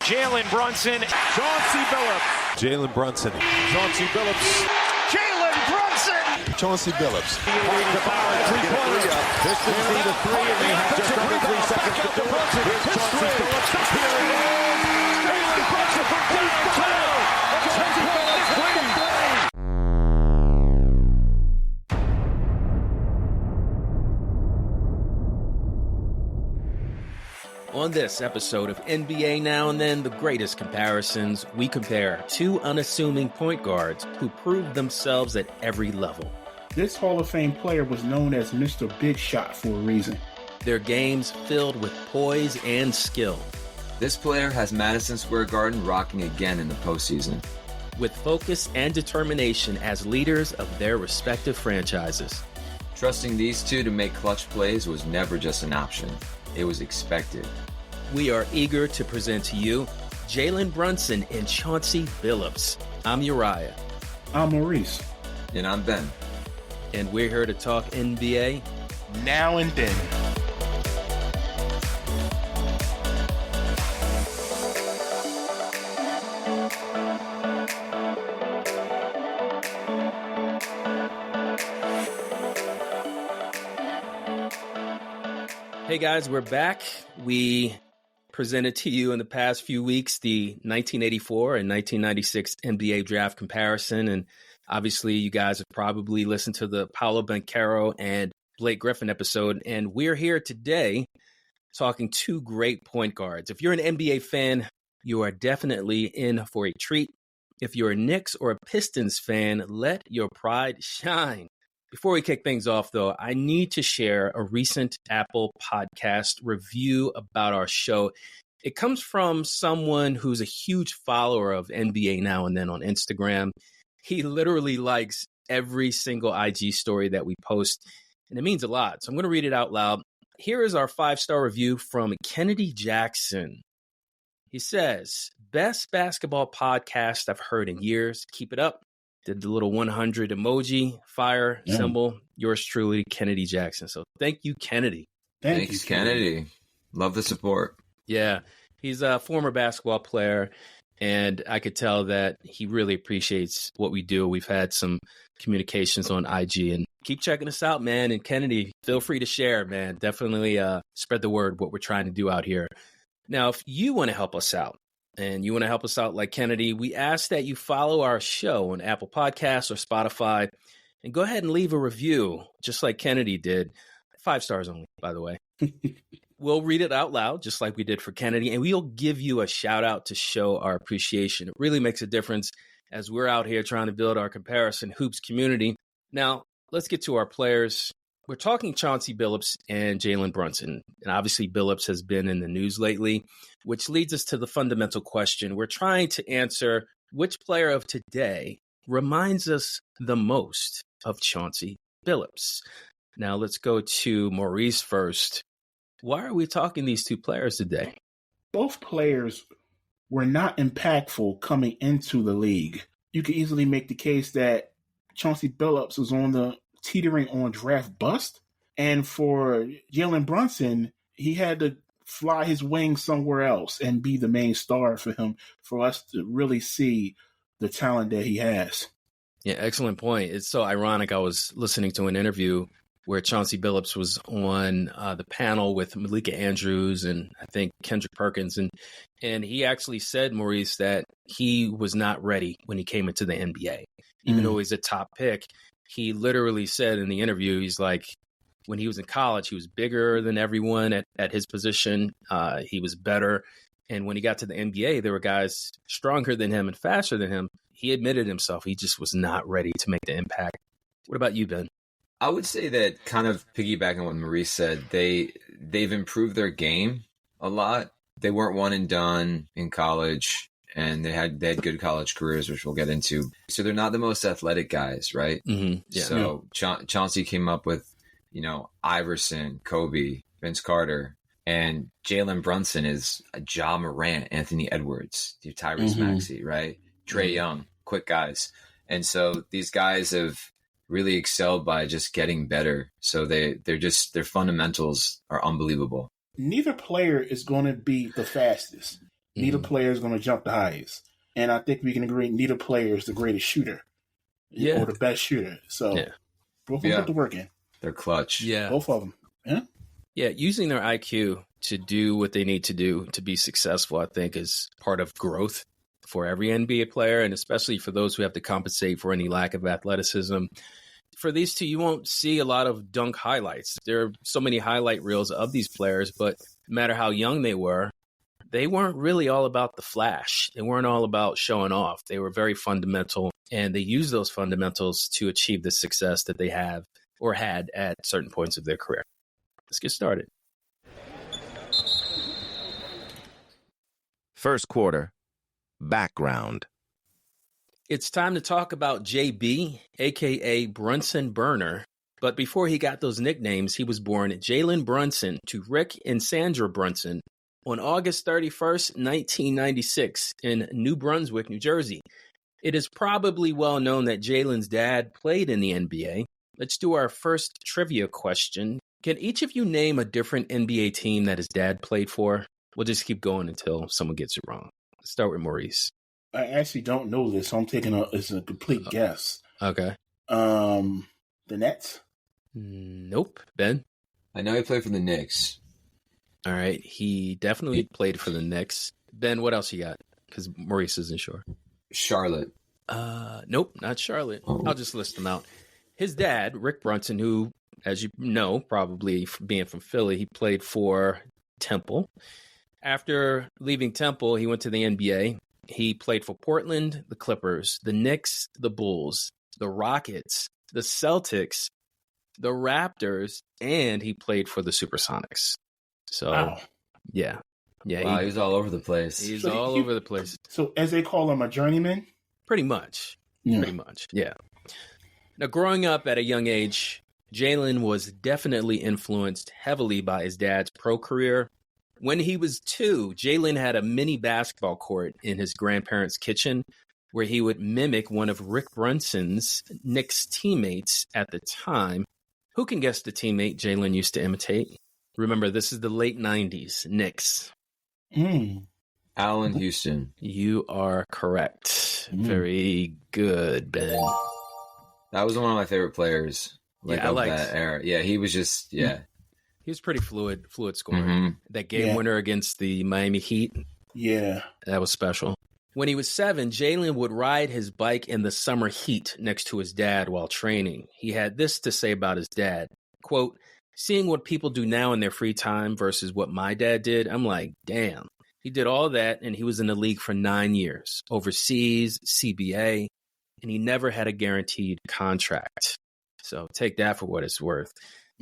Jalen Brunson. Chauncey Billups. Jalen Brunson. Chauncey Billups. Jalen Brunson. Chauncey Billups. Three-pointer. Pistons need a three, and they have just under 3 seconds to do it. Here's Chauncey Billups. Here it is. Jalen Brunson for downtown. Chauncey Billups winning play. On this episode of NBA Now and Then, the greatest comparisons, we compare two unassuming point guards who proved themselves at every level. This Hall of Fame player was known as Mr. Big Shot for a reason. Their games filled with poise and skill. This player has Madison Square Garden rocking again in the postseason. With focus and determination as leaders of their respective franchises. Trusting these two to make clutch plays was never just an option. It was expected. We are eager to present to you Jalen Brunson and Chauncey Billups. I'm Uriah. I'm Maurice. And I'm Ben. And we're here to talk NBA Now and Then. Hey guys, we're back. We presented to you in the past few weeks the 1984 and 1996 NBA draft comparison. And obviously you guys have probably listened to the Paolo Banchero and Blake Griffin episode. And we're here today talking two great point guards. If you're an NBA fan, you are definitely in for a treat. If you're a Knicks or a Pistons fan, let your pride shine. Before we kick things off, though, I need to share a recent Apple podcast review about our show. It comes from someone who's a huge follower of NBA Now and Then on Instagram. He literally likes every single IG story that we post, and it means a lot. So I'm going to read it out loud. Here is our 5-star review from Kennedy Jackson. He says, "Best basketball podcast I've heard in years. Keep it up." Did the little 100 emoji, fire symbol. Yours truly, Kennedy Jackson. So thank you, Kennedy. Thanks, Kennedy. Love the support. Yeah, he's a former basketball player, and I could tell that he really appreciates what we do. We've had some communications on IG, and keep checking us out, man. And Kennedy, feel free to share, man. Definitely spread the word, what we're trying to do out here. Now, if you want to help us out, and you want to help us out like Kennedy, we ask that you follow our show on Apple Podcasts or Spotify and go ahead and leave a review, just like Kennedy did. 5 stars only, by the way. We'll read it out loud, just like we did for Kennedy, and we'll give you a shout out to show our appreciation. It really makes a difference as we're out here trying to build our comparison hoops community. Now, let's get to our players. We're talking Chauncey Billups and Jalen Brunson. And obviously, Billups has been in the news lately, which leads us to the fundamental question. We're trying to answer which player of today reminds us the most of Chauncey Billups. Now, let's go to Maurice first. Why are we talking these two players today? Both players were not impactful coming into the league. You could easily make the case that Chauncey Billups was on the teetering on draft bust. And for Jalen Brunson, he had to fly his wings somewhere else and be the main star for him, for us to really see the talent that he has. Yeah, excellent point. It's so ironic. I was listening to an interview where Chauncey Billups was on the panel with Malika Andrews and I think Kendrick Perkins. And he actually said, Maurice, that he was not ready when he came into the NBA. Even though he's a top pick, he literally said in the interview, he's like, when he was in college, he was bigger than everyone at his position. He was better. And when he got to the NBA, there were guys stronger than him and faster than him. He admitted himself, he just was not ready to make the impact. What about you, Ben? I would say that, kind of piggybacking on what Maurice said, they've improved their game a lot. They weren't one and done in college, and they had good college careers, which we'll get into. So they're not the most athletic guys, right? Mm-hmm. Yeah. So Chauncey came up with, Iverson, Kobe, Vince Carter, and Jalen Brunson is a Ja Morant, Anthony Edwards, Tyrese Maxey, right? Trae Young, quick guys. And so these guys have really excelled by just getting better. So their fundamentals are unbelievable. Neither player is going to be the fastest. Neither player is going to jump the highest. And I think we can agree neither player is the greatest shooter or the best shooter. So both of them put the work in. They're clutch. Yeah. Both of them. Yeah. Yeah, using their IQ to do what they need to do to be successful, I think, is part of growth for every NBA player, and especially for those who have to compensate for any lack of athleticism. For these two, you won't see a lot of dunk highlights. There are so many highlight reels of these players, but no matter how young they weren't really all about the flash. They weren't all about showing off. They were very fundamental, and they used those fundamentals to achieve the success that they have or had at certain points of their career. Let's get started. First quarter. Background. It's time to talk about JB, a.k.a. Brunson Burner. But before he got those nicknames, he was born Jalen Brunson to Rick and Sandra Brunson on August 31st, 1996 in New Brunswick, New Jersey. It is probably well known that Jalen's dad played in the NBA. Let's do our first trivia question. Can each of you name a different NBA team that his dad played for? We'll just keep going until someone gets it wrong. Let's start with Maurice. I actually don't know this, so I'm taking it's a complete guess. Okay. The Nets? Nope. Ben? I know he played for the Knicks. All right. He definitely played for the Knicks. Ben, what else you got? Because Maurice isn't sure. Charlotte. Nope, not Charlotte. Oh. I'll just list them out. His dad, Rick Brunson, who, as you know, probably being from Philly, he played for Temple. After leaving Temple, he went to the NBA. He played for Portland, the Clippers, the Knicks, the Bulls, the Rockets, the Celtics, the Raptors, and he played for the Supersonics. So, yeah. Wow, he was all over the place. He's all over the place. So, as they call him, a journeyman? Pretty much. Pretty much, yeah. Now, growing up at a young age, Jalen was definitely influenced heavily by his dad's pro career. When he was 2, Jalen had a mini basketball court in his grandparents' kitchen where he would mimic one of Rick Brunson's Knicks teammates at the time. Who can guess the teammate Jalen used to imitate? Remember, this is the late 90s, Knicks. Allen Houston. You are correct. Very good, Ben. That was one of my favorite players. That era. Yeah, he was just, He was pretty fluid scorer. That game winner against the Miami Heat. Yeah. That was special. When he was 7, Jalen would ride his bike in the summer heat next to his dad while training. He had this to say about his dad. Quote, "Seeing what people do now in their free time versus what my dad did, I'm like, damn. He did all that, and he was in the league for 9 years, overseas, CBA, and he never had a guaranteed contract. So take that for what it's worth."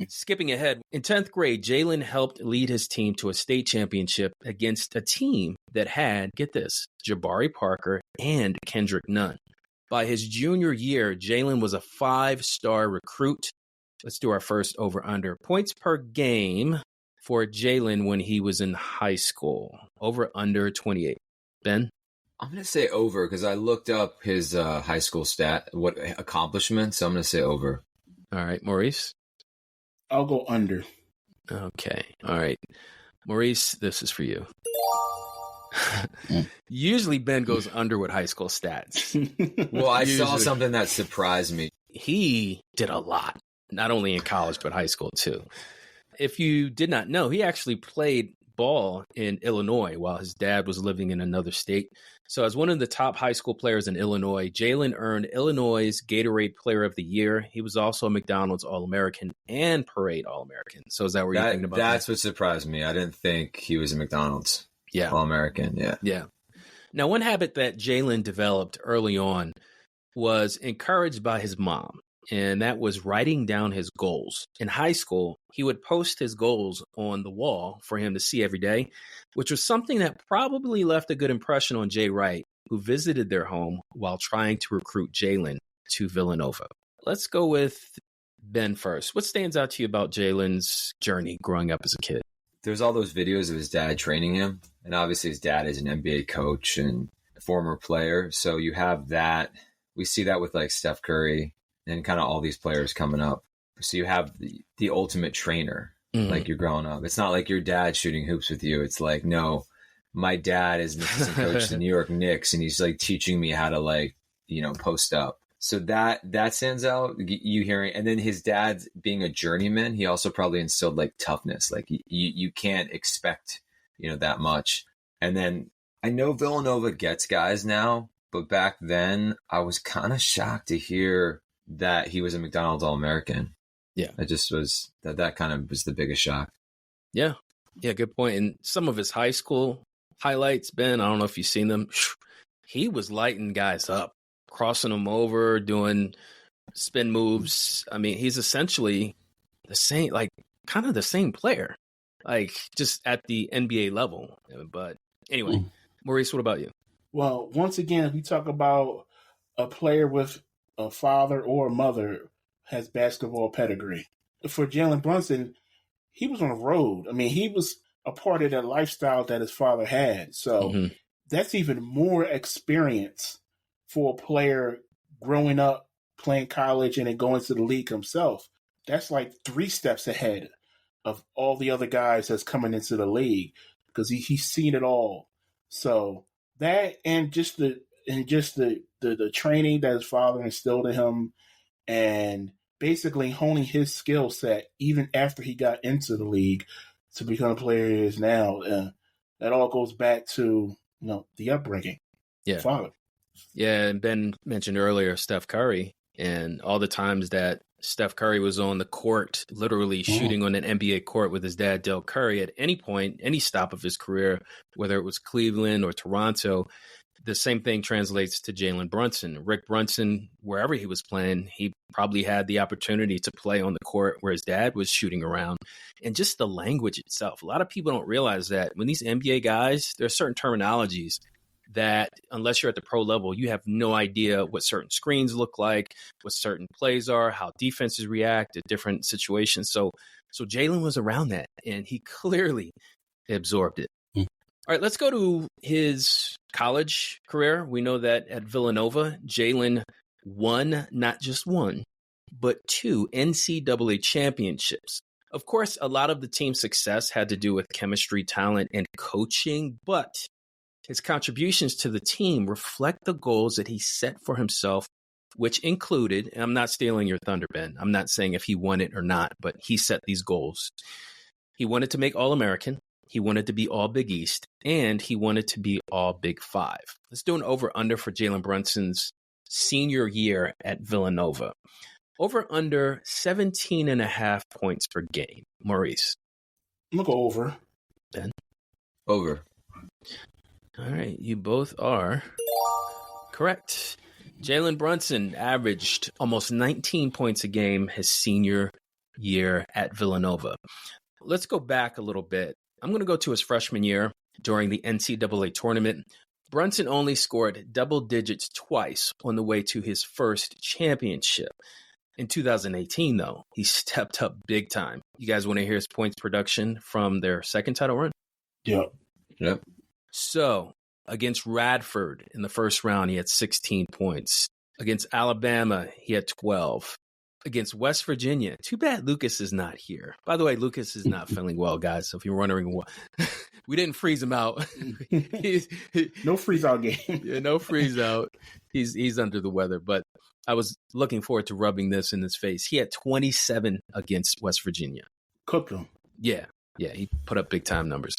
Skipping ahead, in 10th grade, Jalen helped lead his team to a state championship against a team that had, get this, Jabari Parker and Kendrick Nunn. By his junior year, Jalen was a 5-star recruit. Let's do our first over-under. Points per game for Jalen when he was in high school. Over-under 28. Ben? I'm going to say over because I looked up his high school what accomplishments. So I'm going to say over. All right, Maurice? I'll go under. Okay. All right. Maurice, this is for you. Usually Ben goes under with high school stats. Well, I saw something that surprised me. He did a lot, not only in college, but high school too. If you did not know, he actually played ball in Illinois while his dad was living in another state. So as one of the top high school players in Illinois, Jalen earned Illinois' Gatorade Player of the Year. He was also a McDonald's All-American and Parade All-American. So is that what you're thinking about? That's what surprised me. I didn't think he was a McDonald's All-American. Yeah. Now, one habit that Jalen developed early on was encouraged by his mom, and that was writing down his goals. In high school, he would post his goals on the wall for him to see every day, which was something that probably left a good impression on Jay Wright, who visited their home while trying to recruit Jalen to Villanova. Let's go with Ben first. What stands out to you about Jalen's journey growing up as a kid? There's all those videos of his dad training him, and obviously his dad is an NBA coach and a former player, so you have that. We see that with like Steph Curry and kind of all these players coming up. So you have the ultimate trainer, like you're growing up. It's not like your dad shooting hoops with you. It's like, no, my dad is an assistant coach to the New York Knicks, and he's like teaching me how to like, post up. So that stands out, you hearing, and then his dad being a journeyman, he also probably instilled like toughness. Like you can't expect, that much. And then I know Villanova gets guys now, but back then I was kind of shocked to hear that he was a McDonald's All-American. Yeah. It just was that kind of was the biggest shock. Yeah. Yeah. Good point. And some of his high school highlights, Ben, I don't know if you've seen them. He was lighting guys up, crossing them over, doing spin moves. I mean, he's essentially the same, like kind of the same player, like just at the NBA level. But anyway, Maurice, what about you? Well, once again, we talk about a player with a father or a mother has basketball pedigree. For Jalen Brunson, he was on the road. I mean, he was a part of that lifestyle that his father had. So that's even more experience for a player growing up, playing college, and then going to the league himself. That's like 3 steps ahead of all the other guys that's coming into the league because he's seen it all. So that and just the training that his father instilled in him, and basically honing his skill set even after he got into the league to become a player he is now. That all goes back to the upbringing. Yeah, father. Yeah, and Ben mentioned earlier Steph Curry and all the times that Steph Curry was on the court, literally shooting on an NBA court with his dad, Del Curry, at any point, any stop of his career, whether it was Cleveland or Toronto. The same thing translates to Jalen Brunson. Rick Brunson, wherever he was playing, he probably had the opportunity to play on the court where his dad was shooting around. And just the language itself. A lot of people don't realize that when these NBA guys, there are certain terminologies that unless you're at the pro level, you have no idea what certain screens look like, what certain plays are, how defenses react to different situations. So Jalen was around that, and he clearly absorbed it. All right, let's go to his college career. We know that at Villanova, Jalen won not just one, but 2 NCAA championships. Of course, a lot of the team's success had to do with chemistry, talent, and coaching, but his contributions to the team reflect the goals that he set for himself, which included, and I'm not stealing your thunder, Ben. I'm not saying if he won it or not, but he set these goals. He wanted to make All-American. He wanted to be all Big East, and he wanted to be all Big Five. Let's do an over-under for Jalen Brunson's senior year at Villanova. Over-under 17.5 points per game. Maurice. I'm going to go over. Ben? Over. All right, you both are correct. Jalen Brunson averaged almost 19 points a game his senior year at Villanova. Let's go back a little bit. I'm going to go to his freshman year during the NCAA tournament. Brunson only scored double digits twice on the way to his first championship. In 2018, though, he stepped up big time. You guys want to hear his points production from their second title run? Yep. So, against Radford in the first round, he had 16 points. Against Alabama, he had 12. Against West Virginia, too bad Lucas is not here. By the way, Lucas is not feeling well, guys. So if you're wondering what, we didn't freeze him out. No freeze out game. Yeah, no freeze out. He's under the weather. But I was looking forward to rubbing this in his face. He had 27 against West Virginia. Cooked him. Yeah, he put up big time numbers.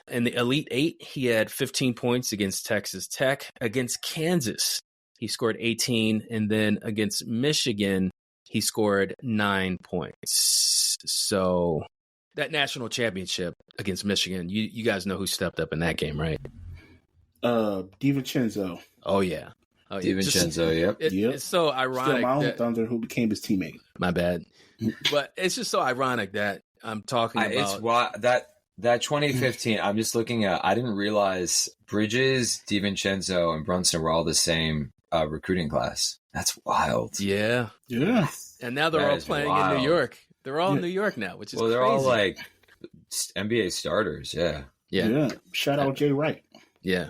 In the Elite Eight, he had 15 points against Texas Tech. Against Kansas, he scored 18. And then against Michigan, he scored 9 points. So that national championship against Michigan, you guys know who stepped up in that game, right? DiVincenzo. Oh, yeah. DiVincenzo, yep. It's so ironic. Still my own Thunder, who became his teammate. My bad. But it's just so ironic that I'm talking about. It's why that 2015, I'm just looking at, I didn't realize Bridges, DiVincenzo, and Brunson were all the same recruiting class. That's wild. Yeah. And now they're all playing in New York. They're all in New York now, which is they're crazy. all like NBA starters. Yeah. Shout out Jay Wright. Yeah.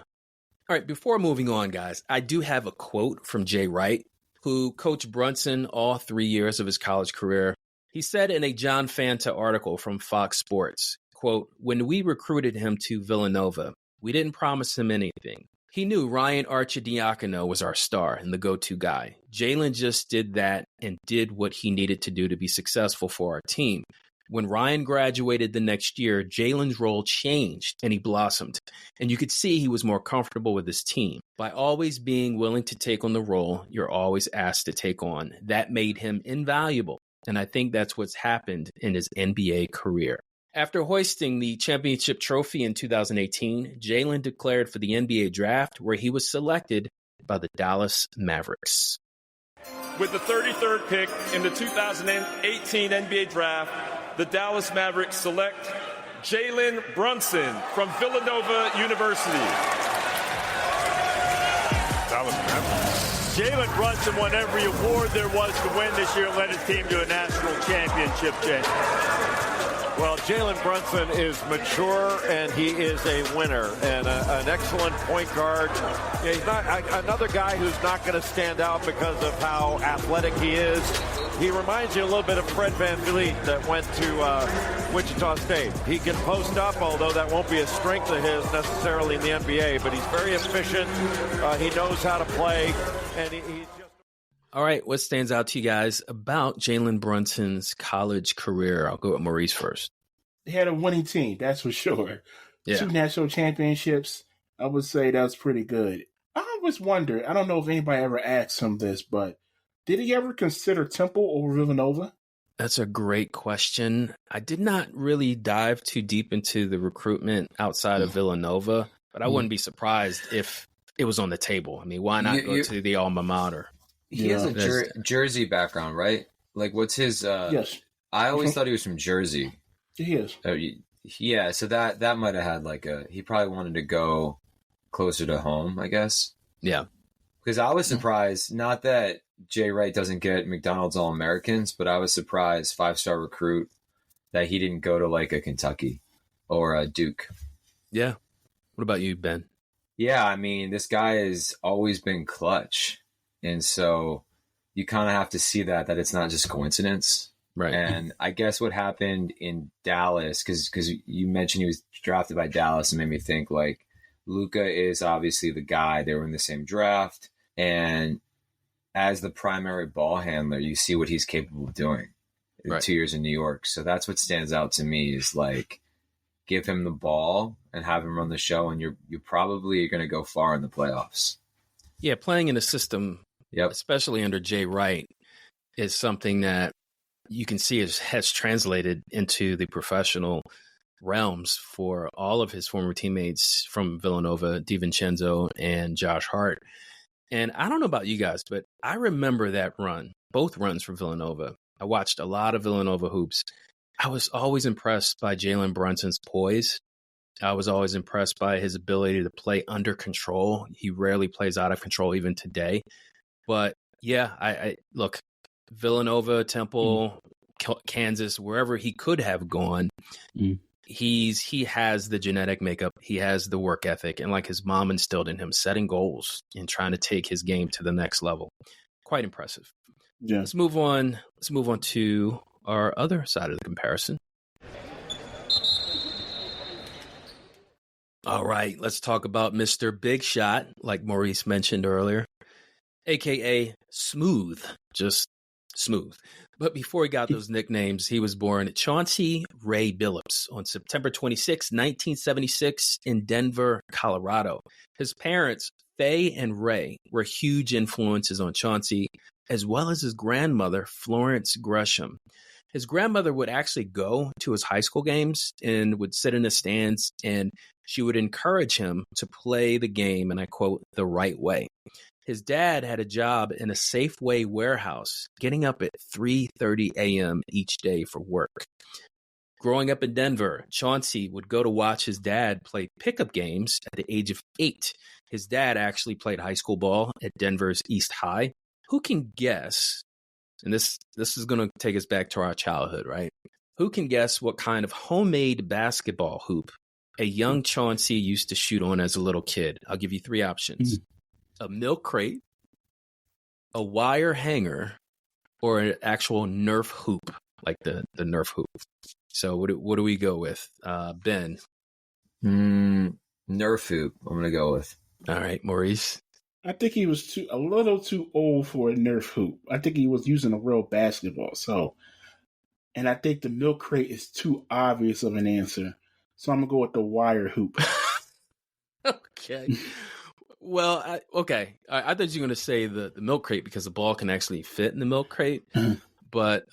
All right. Before moving on, guys, I do have a quote from Jay Wright, who coached Brunson all 3 years of his college career. He said in a John Fanta article from Fox Sports, quote, "When we recruited him to Villanova, We didn't promise him anything. He knew Ryan Arcidiacono was our star and the go-to guy. Jalen just did that and did what he needed to do to be successful for our team. When Ryan graduated the next year, Jalen's role changed and he blossomed. And you could see he was more comfortable with his team. By always being willing to take on the role you're always asked to take on, that made him invaluable. And I think that's what's happened in his NBA career. After hoisting the championship trophy in 2018, Jalen declared for the NBA draft, where he was selected by the Dallas Mavericks. With the 33rd pick in the 2018 NBA draft, the Dallas Mavericks select Jalen Brunson from Villanova University. Dallas Mavericks. Jalen Brunson won every award there was to win this year and led his team to a national championship, Jay. Well, Jalen Brunson is mature, and he is a winner and an excellent point guard. Yeah, he's not another guy who's not going to stand out because of how athletic he is. He reminds you a little bit of Fred VanVleet that went to Wichita State. He can post up, although that won't be a strength of his necessarily in the NBA, but he's very efficient. He knows how to play, and he's just... All right, what stands out to you guys about Jalen Brunson's college career? I'll go with Maurice first. He had a winning team, that's for sure. Yeah. 2 national championships. I would say that's pretty good. I always wonder, I don't know if anybody ever asked him this, but did he ever consider Temple over Villanova? That's a great question. I did not really dive too deep into the recruitment outside of Villanova, but I wouldn't be surprised if it was on the table. I mean, why not go to the alma mater? He has a Jersey background, right? Like, what's his... Yes. I always thought he was from Jersey. He is. Yeah, so that might have had like he probably wanted to go closer to home, I guess. Yeah. Because I was surprised, not that Jay Wright doesn't get McDonald's All-Americans, but I was surprised, 5-star recruit, that he didn't go to like a Kentucky or a Duke. Yeah. What about you, Ben? Yeah, I mean, this guy has always been clutch. And so you kind of have to see that it's not just coincidence. Right. And I guess what happened in Dallas, because you mentioned he was drafted by Dallas, and made me think like Luka is obviously the guy. They were in the same draft. And as the primary ball handler, you see what he's capable of doing in 2 years in New York. So that's what stands out to me is like, give him the ball and have him run the show, and you're probably going to go far in the playoffs. Yeah, playing in a system, especially under Jay Wright, is something that you can see has translated into the professional realms for all of his former teammates from Villanova, DiVincenzo and Josh Hart. And I don't know about you guys, but I remember that run, both runs from Villanova. I watched a lot of Villanova hoops. I was always impressed by Jalen Brunson's poise. I was always impressed by his ability to play under control. He rarely plays out of control even today. But yeah, I look, Villanova, Temple, Kansas, wherever he could have gone, he has the genetic makeup. He has the work ethic. And like his mom instilled in him, setting goals and trying to take his game to the next level. Quite impressive. Yeah. Let's move on. Let's move on to our other side of the comparison. All right, let's talk about Mr. Big Shot, like Maurice mentioned earlier, a.k.a. Smooth, just smooth. But before he got those nicknames, he was born Chauncey Ray Billups on September 26, 1976 in Denver, Colorado. His parents, Faye and Ray, were huge influences on Chauncey, as well as his grandmother, Florence Gresham. His grandmother would actually go to his high school games and would sit in the stands, and she would encourage him to play the game, and I quote, the right way. His dad had a job in a Safeway warehouse, getting up at 3:30 a.m. each day for work. Growing up in Denver, Chauncey would go to watch his dad play pickup games at the age of 8. His dad actually played high school ball at Denver's East High. Who can guess, and this is going to take us back to our childhood, right? Who can guess what kind of homemade basketball hoop a young Chauncey used to shoot on as a little kid? I'll give you 3 options. A milk crate, a wire hanger, or an actual Nerf hoop, like the Nerf hoop. So what do we go with? Ben? Nerf hoop, I'm going to go with. All right, Maurice. I think he was a little too old for a Nerf hoop. I think he was using a real basketball. And I think the milk crate is too obvious of an answer. So I'm going to go with the wire hoop. Okay. Well, I thought you were going to say the milk crate because the ball can actually fit in the milk crate. But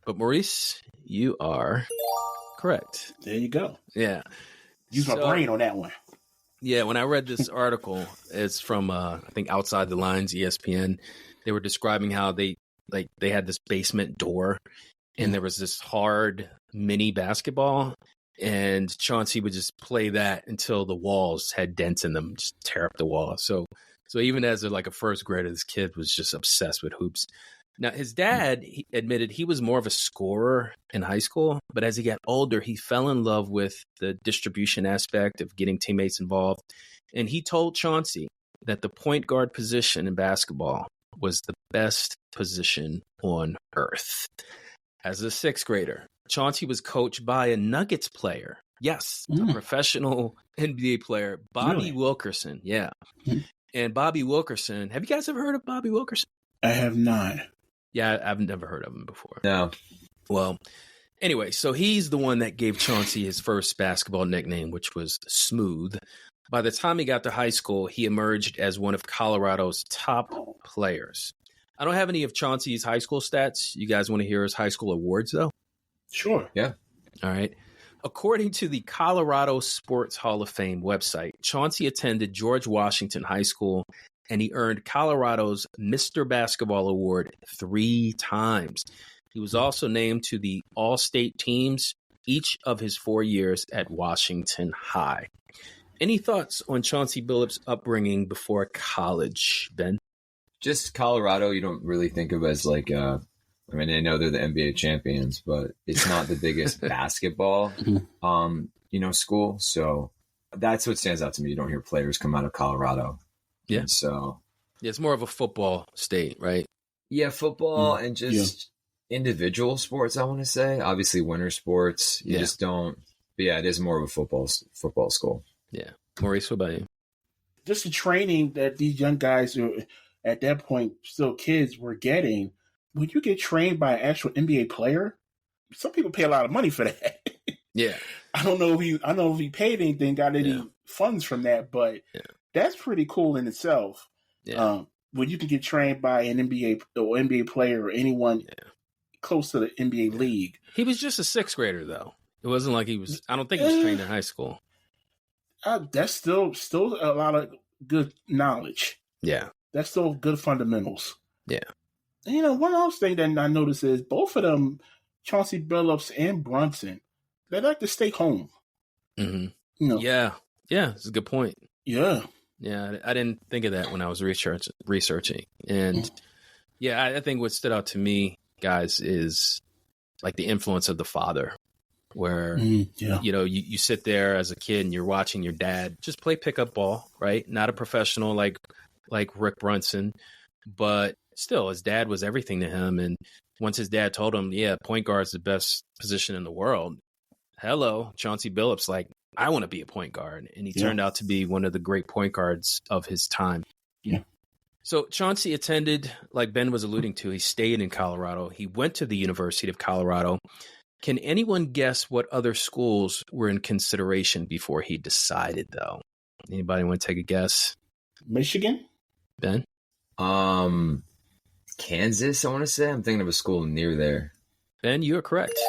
Maurice, you are correct. There you go. Yeah. Use my brain on that one. Yeah, when I read this article, it's from I think Outside the Lines, ESPN. They were describing how they had this basement door, and there was this hard mini basketball, and Chauncey would just play that until the walls had dents in them, just tear up the wall. So even as a first grader, this kid was just obsessed with hoops. Now, his dad he admitted he was more of a scorer in high school, but as he got older, he fell in love with the distribution aspect of getting teammates involved. And he told Chauncey that the point guard position in basketball was the best position on earth. As a sixth grader, Chauncey was coached by a Nuggets player. Yes, a professional NBA player, Bobby Wilkerson. Yeah. And Bobby Wilkerson, have you guys ever heard of Bobby Wilkerson? I have not. Yeah, I've never heard of him before. No. Well, anyway, so he's the one that gave Chauncey his first basketball nickname, which was Smooth. By the time he got to high school, he emerged as one of Colorado's top players. I don't have any of Chauncey's high school stats. You guys want to hear his high school awards, though? Sure. Yeah. All right. According to the Colorado Sports Hall of Fame website, Chauncey attended George Washington High School, and he earned Colorado's Mr. Basketball Award 3 times. He was also named to the All-State teams each of his 4 years at Washington High. Any thoughts on Chauncey Billups' upbringing before college, Ben? Just Colorado, you don't really think of as I know they're the NBA champions, but it's not the biggest basketball, school. So that's what stands out to me. You don't hear players come out of Colorado. Yeah. And so it's more of a football state, right? Yeah, football and just individual sports, I want to say. Obviously, winter sports, you just don't. But yeah, it is more of a football school. Yeah. Maurice, what about you? Just the training that these young guys are, at that point, still kids, were getting. When you get trained by an actual NBA player, some people pay a lot of money for that. Yeah. I don't know if he paid anything, got any funds from that, but that's pretty cool in itself. Yeah. When you can get trained by an NBA player or anyone close to the NBA league. He was just a sixth grader, though. It wasn't like I don't think he was trained in high school. That's still a lot of good knowledge. Yeah. That's still good fundamentals. Yeah. And, one else thing that I noticed is both of them, Chauncey Billups and Brunson, they like to stay home. Mm-hmm. Yeah. Yeah. It's a good point. Yeah. Yeah. I didn't think of that when I was researching. And I think what stood out to me, guys, is like the influence of the father, where, you sit there as a kid and you're watching your dad just play pickup ball, right? Not a professional like Rick Brunson, but still his dad was everything to him. And once his dad told him, point guard is the best position in the world. Hello, Chauncey Billups, I want to be a point guard. And he turned out to be one of the great point guards of his time. Yeah. So Chauncey attended, like Ben was alluding to, he stayed in Colorado. He went to the University of Colorado. Can anyone guess what other schools were in consideration before he decided, though? Anybody want to take a guess? Michigan? Ben? Kansas, I want to say. I'm thinking of a school near there. Ben, you are correct.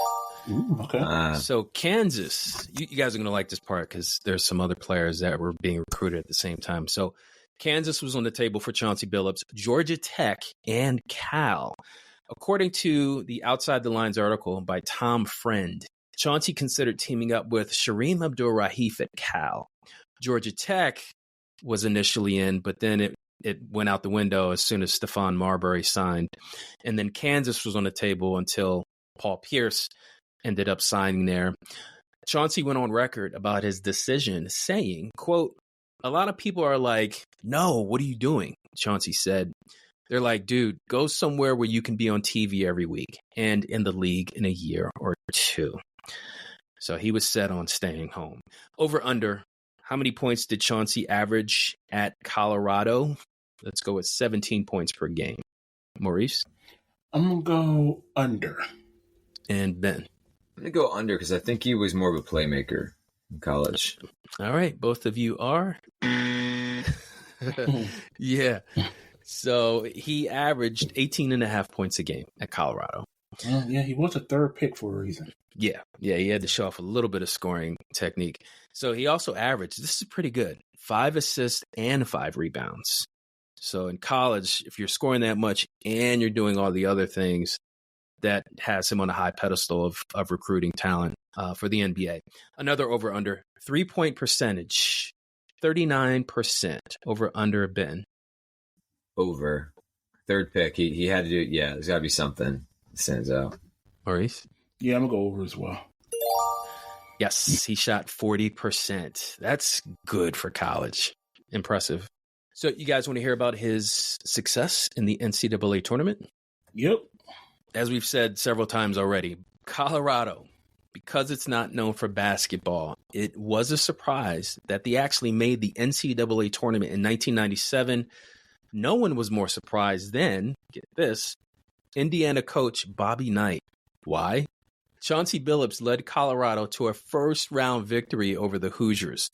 Ooh, okay. So Kansas, you guys are going to like this part because there's some other players that were being recruited at the same time. So Kansas was on the table for Chauncey Billups, Georgia Tech, and Cal. According to the Outside the Lines article by Tom Friend, Chauncey considered teaming up with Shareem Abdul-Rahif at Cal. Georgia Tech was initially in, but then it went out the window as soon as Stephon Marbury signed. And then Kansas was on the table until Paul Pierce ended up signing there. Chauncey went on record about his decision saying, quote, "A lot of people are like, no, what are you doing?" Chauncey said. They're like, dude, go somewhere where you can be on TV every week and in the league in a year or two. So he was set on staying home. Over under How many points did Chauncey average at Colorado? Let's go with 17 points per game. Maurice? I'm going to go under. And Ben? I'm going to go under because I think he was more of a playmaker in college. All right. Both of you are. Yeah. So he averaged 18.5 points a game at Colorado. Yeah, he was a third pick for a reason. Yeah. He had to show off a little bit of scoring technique. So he also averaged, this is pretty good, 5 assists and 5 rebounds. So in college, if you're scoring that much and you're doing all the other things, that has him on a high pedestal of recruiting talent for the NBA. Another over-under, 3-point percentage, 39% over-under Ben. Over. Third pick. He had to do, yeah, there's got to be something that stands out. Maurice? Yeah, I'm going to go over as well. Yes, he shot 40%. That's good for college. Impressive. So you guys want to hear about his success in the NCAA tournament? Yep. As we've said several times already, Colorado, because it's not known for basketball, it was a surprise that they actually made the NCAA tournament in 1997. No one was more surprised than, get this, Indiana coach Bobby Knight. Why? Chauncey Billups led Colorado to a first-round victory over the Hoosiers,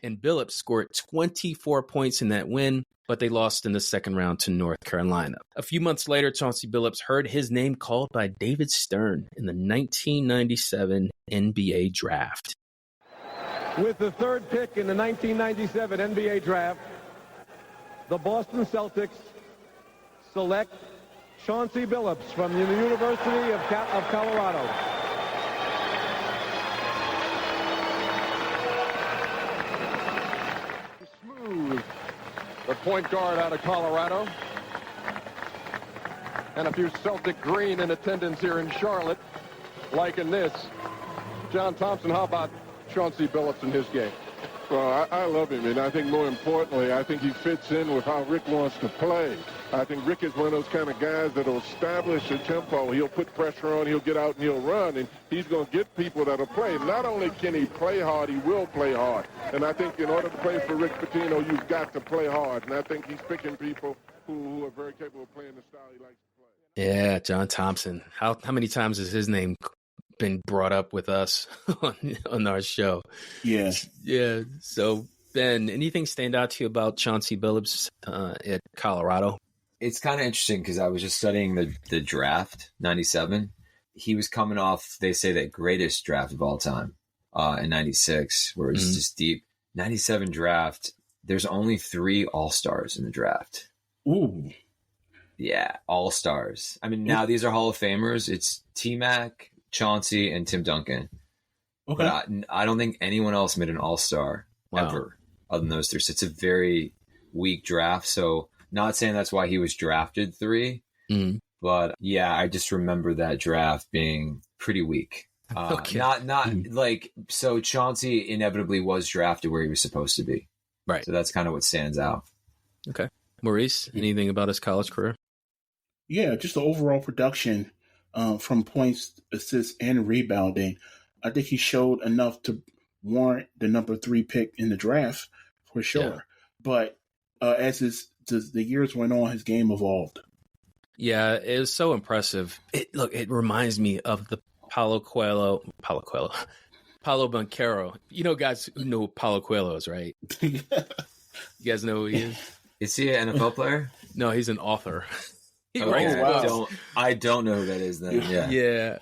and Billups scored 24 points in that win, but they lost in the second round to North Carolina. A few months later, Chauncey Billups heard his name called by David Stern in the 1997 NBA draft. With the third pick in the 1997 NBA draft, the Boston Celtics select Chauncey Billups from the University of Colorado. Smooth, the point guard out of Colorado. And a few Celtic green in attendance here in Charlotte, liking this. John Thompson, how about Chauncey Billups in his game? Well, I love him, and I think more importantly, I think he fits in with how Rick wants to play. I think Rick is one of those kind of guys that will establish a tempo. He'll put pressure on, he'll get out, and he'll run, and he's going to get people that'll play. Not only can he play hard, he will play hard. And I think in order to play for Rick Pitino, you've got to play hard. And I think he's picking people who are very capable of playing the style he likes to play. Yeah, John Thompson. How many times has his name been brought up with us on our show? Yeah. So Ben, anything stand out to you about Chauncey Billups at Colorado? It's kind of interesting because I was just studying the draft, 97. He was coming off, they say, that greatest draft of all time in 96, where it's just deep. 97 draft, there's only 3 All-Stars in the draft. Ooh. Yeah, All-Stars. I mean, now these are Hall of Famers. It's T-Mac, Chauncey, and Tim Duncan. Okay. But I don't think anyone else made an All-Star ever other than those 3. So it's a very weak draft. So not saying that's why he was drafted 3, but yeah, I just remember that draft being pretty weak. Okay. Not like, so Chauncey inevitably was drafted where he was supposed to be. Right. So that's kind of what stands out. Okay. Maurice, anything about his college career? Yeah, just the overall production from points, assists, and rebounding. I think he showed enough to warrant the number 3 pick in the draft for sure. Yeah. But as the years went on, his game evolved. Yeah, it was so impressive. It reminds me of the Paulo Banchero. You know, guys who know who Paulo Coelho is, right? You guys know who he is? Is he an NFL player? No, he's an author. He writes books. I don't know who that is then. Yeah.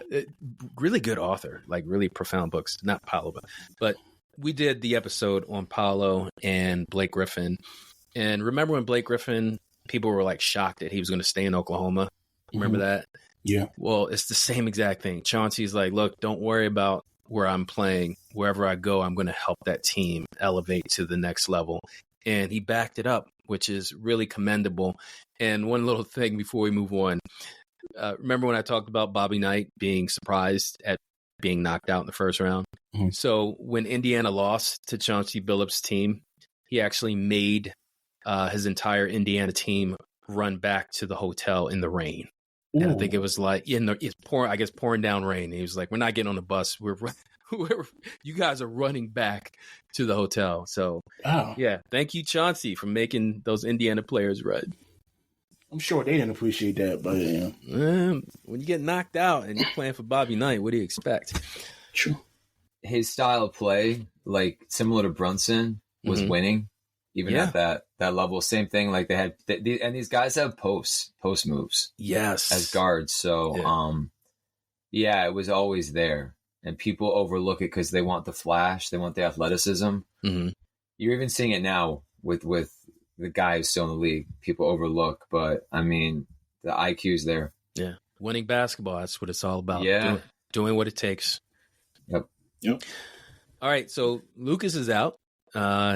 Really good author, like really profound books. Not Paulo, but we did the episode on Paulo and Blake Griffin. And remember when Blake Griffin, people were like shocked that he was going to stay in Oklahoma? Remember that? Yeah. Well, it's the same exact thing. Chauncey's like, look, don't worry about where I'm playing. Wherever I go, I'm going to help that team elevate to the next level. And he backed it up, which is really commendable. And one little thing before we move on. Remember when I talked about Bobby Knight being surprised at being knocked out in the first round? Mm-hmm. So when Indiana lost to Chauncey Billups' team, he actually made his entire Indiana team run back to the hotel in the rain. And I think it was like, it's pouring down rain. He was like, we're not getting on the bus. We're whoever you guys are running back to the hotel. So, yeah, thank you, Chauncey, for making those Indiana players run. I'm sure they didn't appreciate that, but when you get knocked out and you're playing for Bobby Knight, what do you expect? True. His style of play, like similar to Brunson, was winning, even at that level. Same thing, like they had, and these guys have post moves, as guards. So, it was always there, and people overlook it because they want the flash, they want the athleticism. You're even seeing it now with the guy who's still in the league. People overlook, but I mean, the IQ's there. Yeah, winning basketball, that's what it's all about. Yeah, doing what it takes. Yep. All right, so Lucas is out.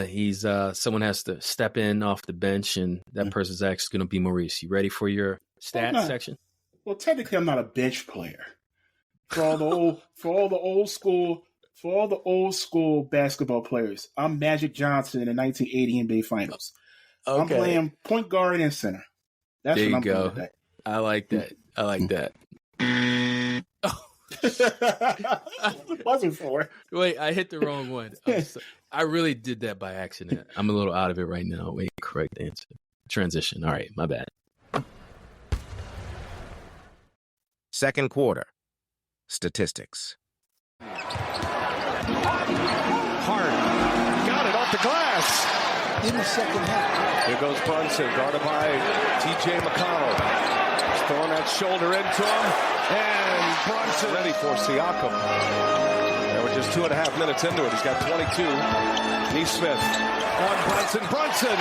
He's someone has to step in off the bench, and that person's actually going to be Maurice. You ready for your stats section? Well, technically, I'm not a bench player. For all the old school basketball players, I'm Magic Johnson in the 1980 NBA Finals. Okay. I'm playing point guard and center. That's there what I'm you go. doing. I like that. Wasn't for. Wait, I hit the wrong one. I really did that by accident. I'm a little out of it right now. Wait, correct answer. Transition. All right, my bad. Second quarter. Statistics. Hart got it off the glass in the second half. Here goes Brunson, guarded by T.J. McConnell. He's throwing that shoulder into him, and Brunson ready for Siakam. We're just 2.5 minutes into it. He's got 22. Neesmith on Brunson. Brunson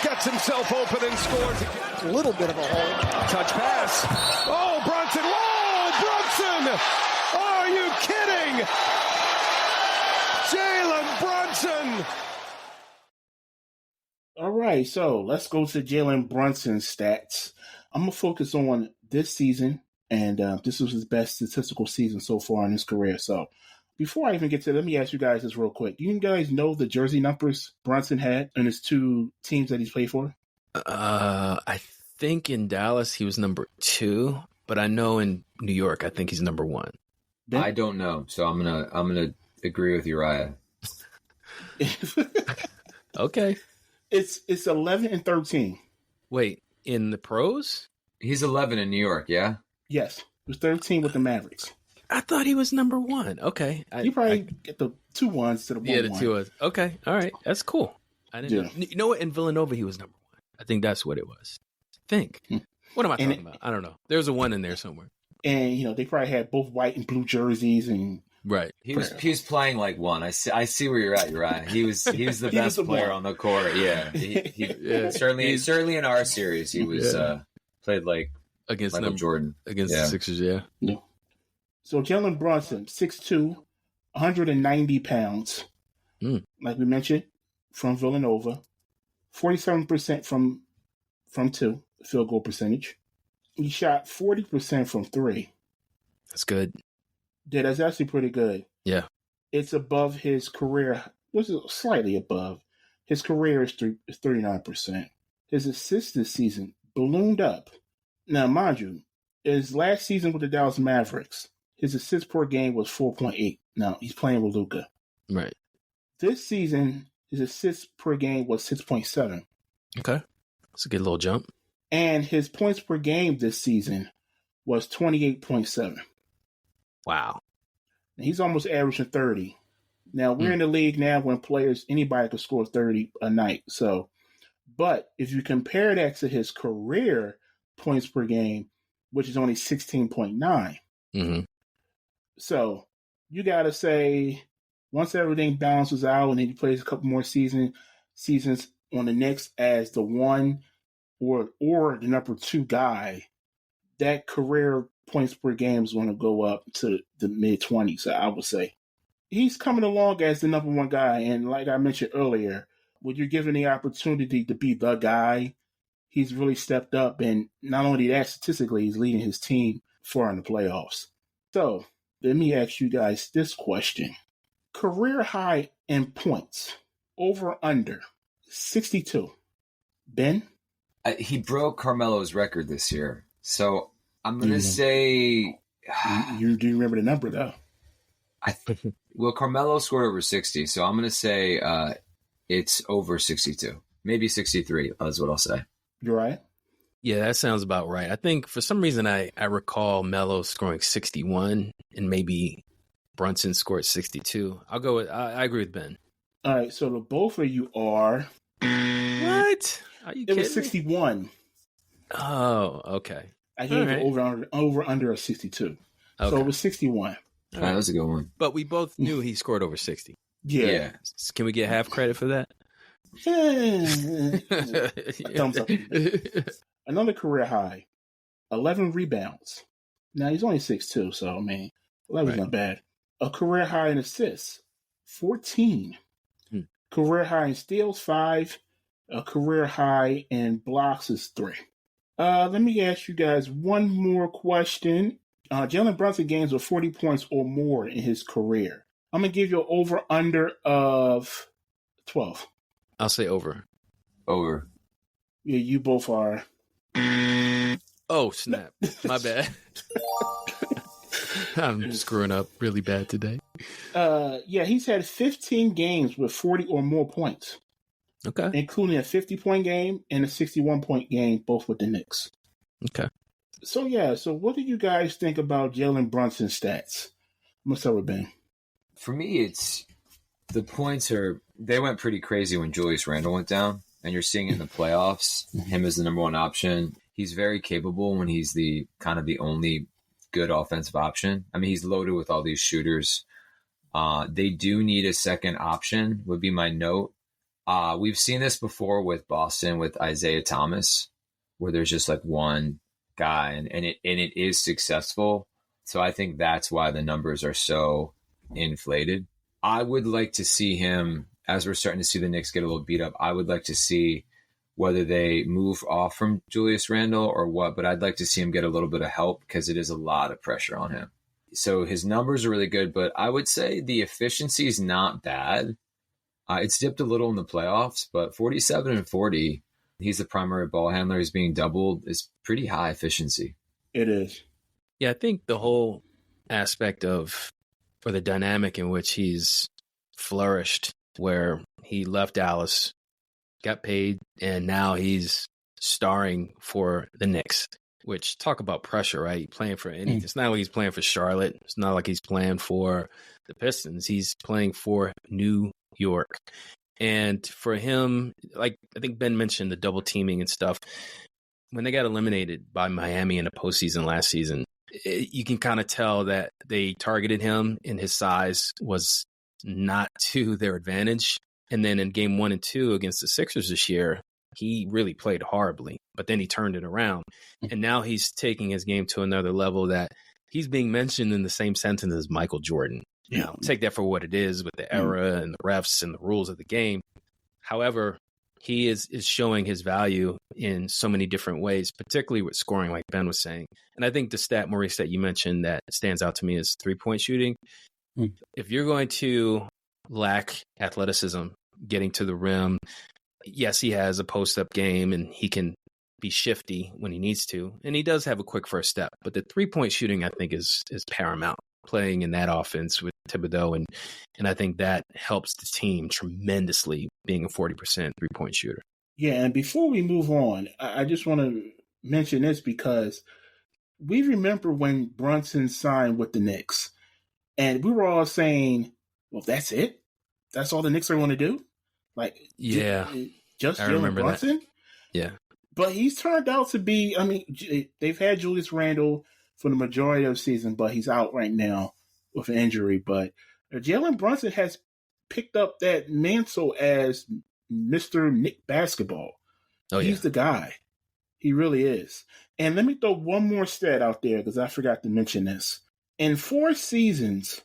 gets himself open and scores. A little bit of a hole. Touch pass. Oh, Brunson. Whoa, Brunson. Are you kidding? Jalen Brunson. All right, so let's go to Jalen Brunson's stats. I'm going to focus on this season, and this was his best statistical season so far in his career. So before I even get to it, let me ask you guys this real quick. Do you guys know the jersey numbers Brunson had in his two teams that he's played for? I think in Dallas he was number 2, but I know in New York I think he's number 1. Ben? I don't know, so I'm gonna agree with Uriah. Okay. It's 11 and 13. Wait, in the pros? He's 11 in New York, yeah? Yes. It was 13 with the Mavericks. I thought he was number 1. Okay. You probably get the 2 1s to the 1 1. Yeah, the 2 1s. Okay. All right. That's cool. I didn't know. You know what? In Villanova, he was number 1. I think that's what it was. What am I talking about? I don't know. There's a 1 in there somewhere. And, they probably had both white and blue jerseys and... Right. He was playing like 1. I see where you're at, Uriah. He was the best player on the court. Yeah. He certainly in our series he was played like against Michael Jordan. Against the Sixers, yeah. No. So Jalen Brunson, 6'2", 190 pounds. Like we mentioned, from Villanova. 47% from 2, field goal percentage. He shot 40% from 3. That's good. Yeah, that's actually pretty good. Yeah. It's above his career. This is slightly above. His career is 39%. His assists this season ballooned up. Now, mind you, his last season with the Dallas Mavericks, his assists per game was 4.8. Now, he's playing with Luka. Right. This season, his assists per game was 6.7. Okay. That's a good little jump. And his points per game this season was 28.7. Wow. He's almost averaging 30. Now, we're in the league now when anybody could score 30 a night. So, but if you compare that to his career points per game, which is only 16.9. So, you got to say, once everything balances out and he plays a couple more seasons on the Knicks as the 1 or the number 2 guy, that career points per game is going to go up to the mid-20s, I would say. He's coming along as the number 1 guy, and like I mentioned earlier, when you're given the opportunity to be the guy, he's really stepped up, and not only that, statistically, he's leading his team far in the playoffs. So, let me ask you guys this question. Career high in points, over under, 62. Ben? He broke Carmelo's record this year, so I'm going to say... You do remember the number, though. Well, Carmelo scored over 60, so I'm going to say it's over 62. Maybe 63 is what I'll say. You're right. Yeah, that sounds about right. I think for some reason I recall Melo scoring 61 and maybe Brunson scored 62. I'll go with, I agree with Ben. All right, so the both of you are. What? Are you It kidding was 61. me? Oh, okay. I gave it over under a 62. Okay. So it was 61. That was a good one. But we both knew he scored over 60. Yeah. Can we get half credit for that? Thumbs up. Another career high, 11 rebounds. Now, he's only 6'2", so, I mean, 11's not bad. A career high in assists, 14. Career high in steals, 5. A career high in blocks is 3. Let me ask you guys one more question. Jalen Brunson games with 40 points or more in his career. I'm going to give you an over-under of 12. I'll say over. Over. Yeah, you both are. Oh, snap. My bad. I'm screwing up really bad today. Yeah, he's had 15 games with 40 or more points. Okay. Including a 50-point game and a 61-point game, both with the Knicks. Okay. So what do you guys think about Jalen Brunson's stats? I'm going to start with Ben. For me, it's the points they went pretty crazy when Julius Randle went down, and you're seeing it in the playoffs, him as the number one option. He's very capable when he's the kind of the only good offensive option. I mean, he's loaded with all these shooters. They do need a second option, would be my note. We've seen this before with Boston with Isaiah Thomas, where there's just like one guy, and it is successful. So I think that's why the numbers are so inflated. I would like to see him, as we're starting to see the Knicks get a little beat up, I would like to see whether they move off from Julius Randle or what, but I'd like to see him get a little bit of help because it is a lot of pressure on him. So his numbers are really good, but I would say the efficiency is not bad. It's dipped a little in the playoffs, but 47 and 40, he's the primary ball handler. He's being doubled. Is pretty high efficiency. It is. Yeah, I think the whole aspect of, or the dynamic in which he's flourished, where he left Dallas, got paid, and now he's starring for the Knicks, which talk about pressure, right? Playing for any, it's not like he's playing for Charlotte. It's not like he's playing for the Pistons. He's playing for New York. And for him, like I think Ben mentioned the double teaming and stuff. When they got eliminated by Miami in the postseason last season, you can kind of tell that they targeted him and his size was not to their advantage. And then in game 1 and 2 against the Sixers this year, he really played horribly, but then he turned it around. And now he's taking his game to another level that he's being mentioned in the same sentence as Michael Jordan. You know, take that for what it is with the era and the refs and the rules of the game. However, he is showing his value in so many different ways, particularly with scoring, like Ben was saying. And I think the stat, Maurice, that you mentioned that stands out to me is 3-point shooting. If you're going to lack athleticism, getting to the rim, yes, he has a post-up game and he can be shifty when he needs to. And he does have a quick first step. But the 3-point shooting, I think, is paramount, playing in that offense with Thibodeau. And I think that helps the team tremendously, being a 40% 3-point shooter. Yeah, and before we move on, I just want to mention this because we remember when Brunson signed with the Knicks. And we were all saying, well, that's it? That's all the Knicks are going to do? Like, yeah, just Jalen Brunson? That. Yeah. But he's turned out to be, I mean, they've had Julius Randle for the majority of the season, but he's out right now with an injury. But Jalen Brunson has picked up that mantle as Mr. Knick basketball. He's the guy. He really is. And let me throw one more stat out there because I forgot to mention this. In 4 seasons,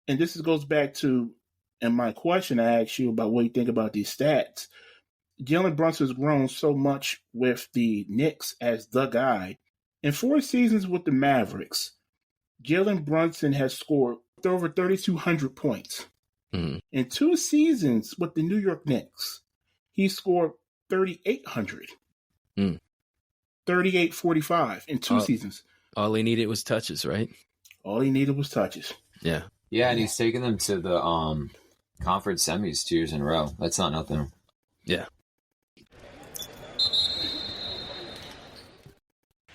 and this goes back to and my question I asked you about what you think about these stats, Jalen Brunson has grown so much with the Knicks as the guy. In 4 seasons with the Mavericks, Jalen Brunson has scored over 3,200 points. In 2 seasons with the New York Knicks, he scored 3,800. 38-45 in 2 seasons. All he needed was touches, right? All he needed was touches. Yeah. Yeah, and he's taken them to the conference semis 2 years in a row. That's not nothing. Yeah.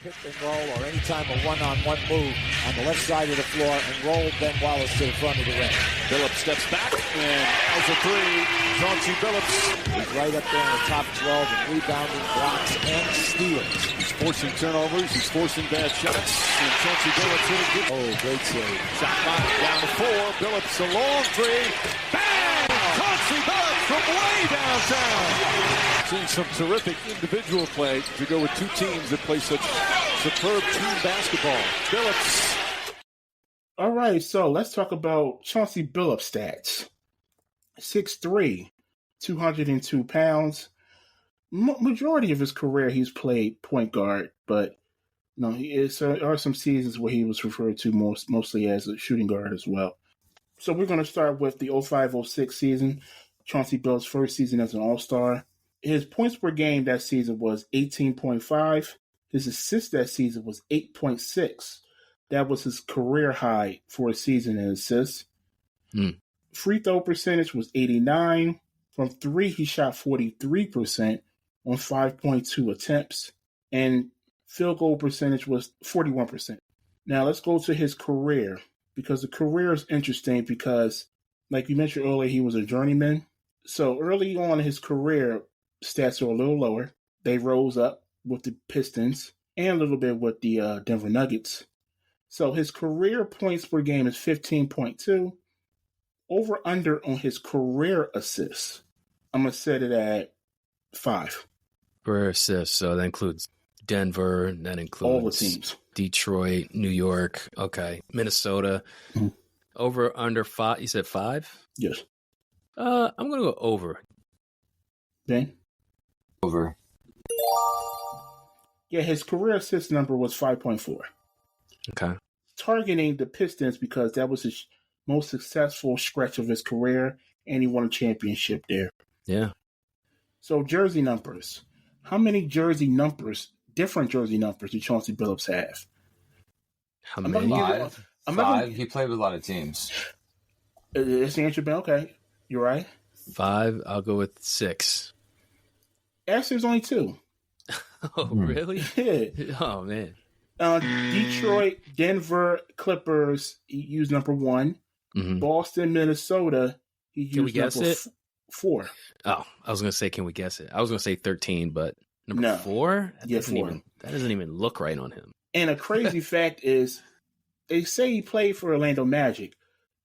Pick and roll, or anytime a one-on-one move on the left side of the floor and roll Ben Wallace to the front of the ring. Billups steps back and has a three. Chauncey Billups. He's right up there in the top 12 in rebounding, blocks, and steals. He's forcing turnovers. He's forcing bad shots. And Chauncey Billups hit a good. Oh, great save. Shot clock down to 4. Billups a long three. Bang! Chauncey Billups from way downtown. Seeing some terrific individual play to go with 2 teams that play such superb team basketball. Billups. All right, so let's talk about Chauncey Billups stats. 6'3", 202 pounds. Majority of his career, he's played point guard, but there are some seasons where he was referred to mostly as a shooting guard as well. So we're going to start with the 05-06 season, Chauncey Billups' first season as an All-Star. His points per game that season was 18.5. His assists that season was 8.6. That was his career high for a season in assists. Free throw percentage was 89. From 3, he shot 43% on 5.2 attempts. And field goal percentage was 41%. Now let's go to his career, because the career is interesting because, like you mentioned earlier, he was a journeyman. So early on in his career, stats are a little lower. They rose up with the Pistons and a little bit with the Denver Nuggets. So his career points per game is 15.2. Over under on his career assists, I'm going to set it at 5. Career assists, so that includes Denver, that includes all the teams. Detroit, New York, okay, Minnesota. Mm-hmm. Over under 5, you said 5? Yes. I'm going to go over. Ben? Over. Yeah, his career assist number was 5.4. Okay. Targeting the Pistons because that was his most successful stretch of his career, and he won a championship there. Yeah. So jersey numbers. How many different jersey numbers, do Chauncey Billups have? How many? 5. He played with a lot of teams. That's the answer, Ben. Okay. You're right. 5. I'll go with 6. Actually, there's only 2. Oh, really? Yeah. Oh, man. Detroit, Denver, Clippers, he used number 1. Mm-hmm. Boston, Minnesota, he used number 4. Oh, I was going to say, can we guess it? I was going to say 13, but number 4? That doesn't even look right on him. And a crazy fact is, they say he played for Orlando Magic,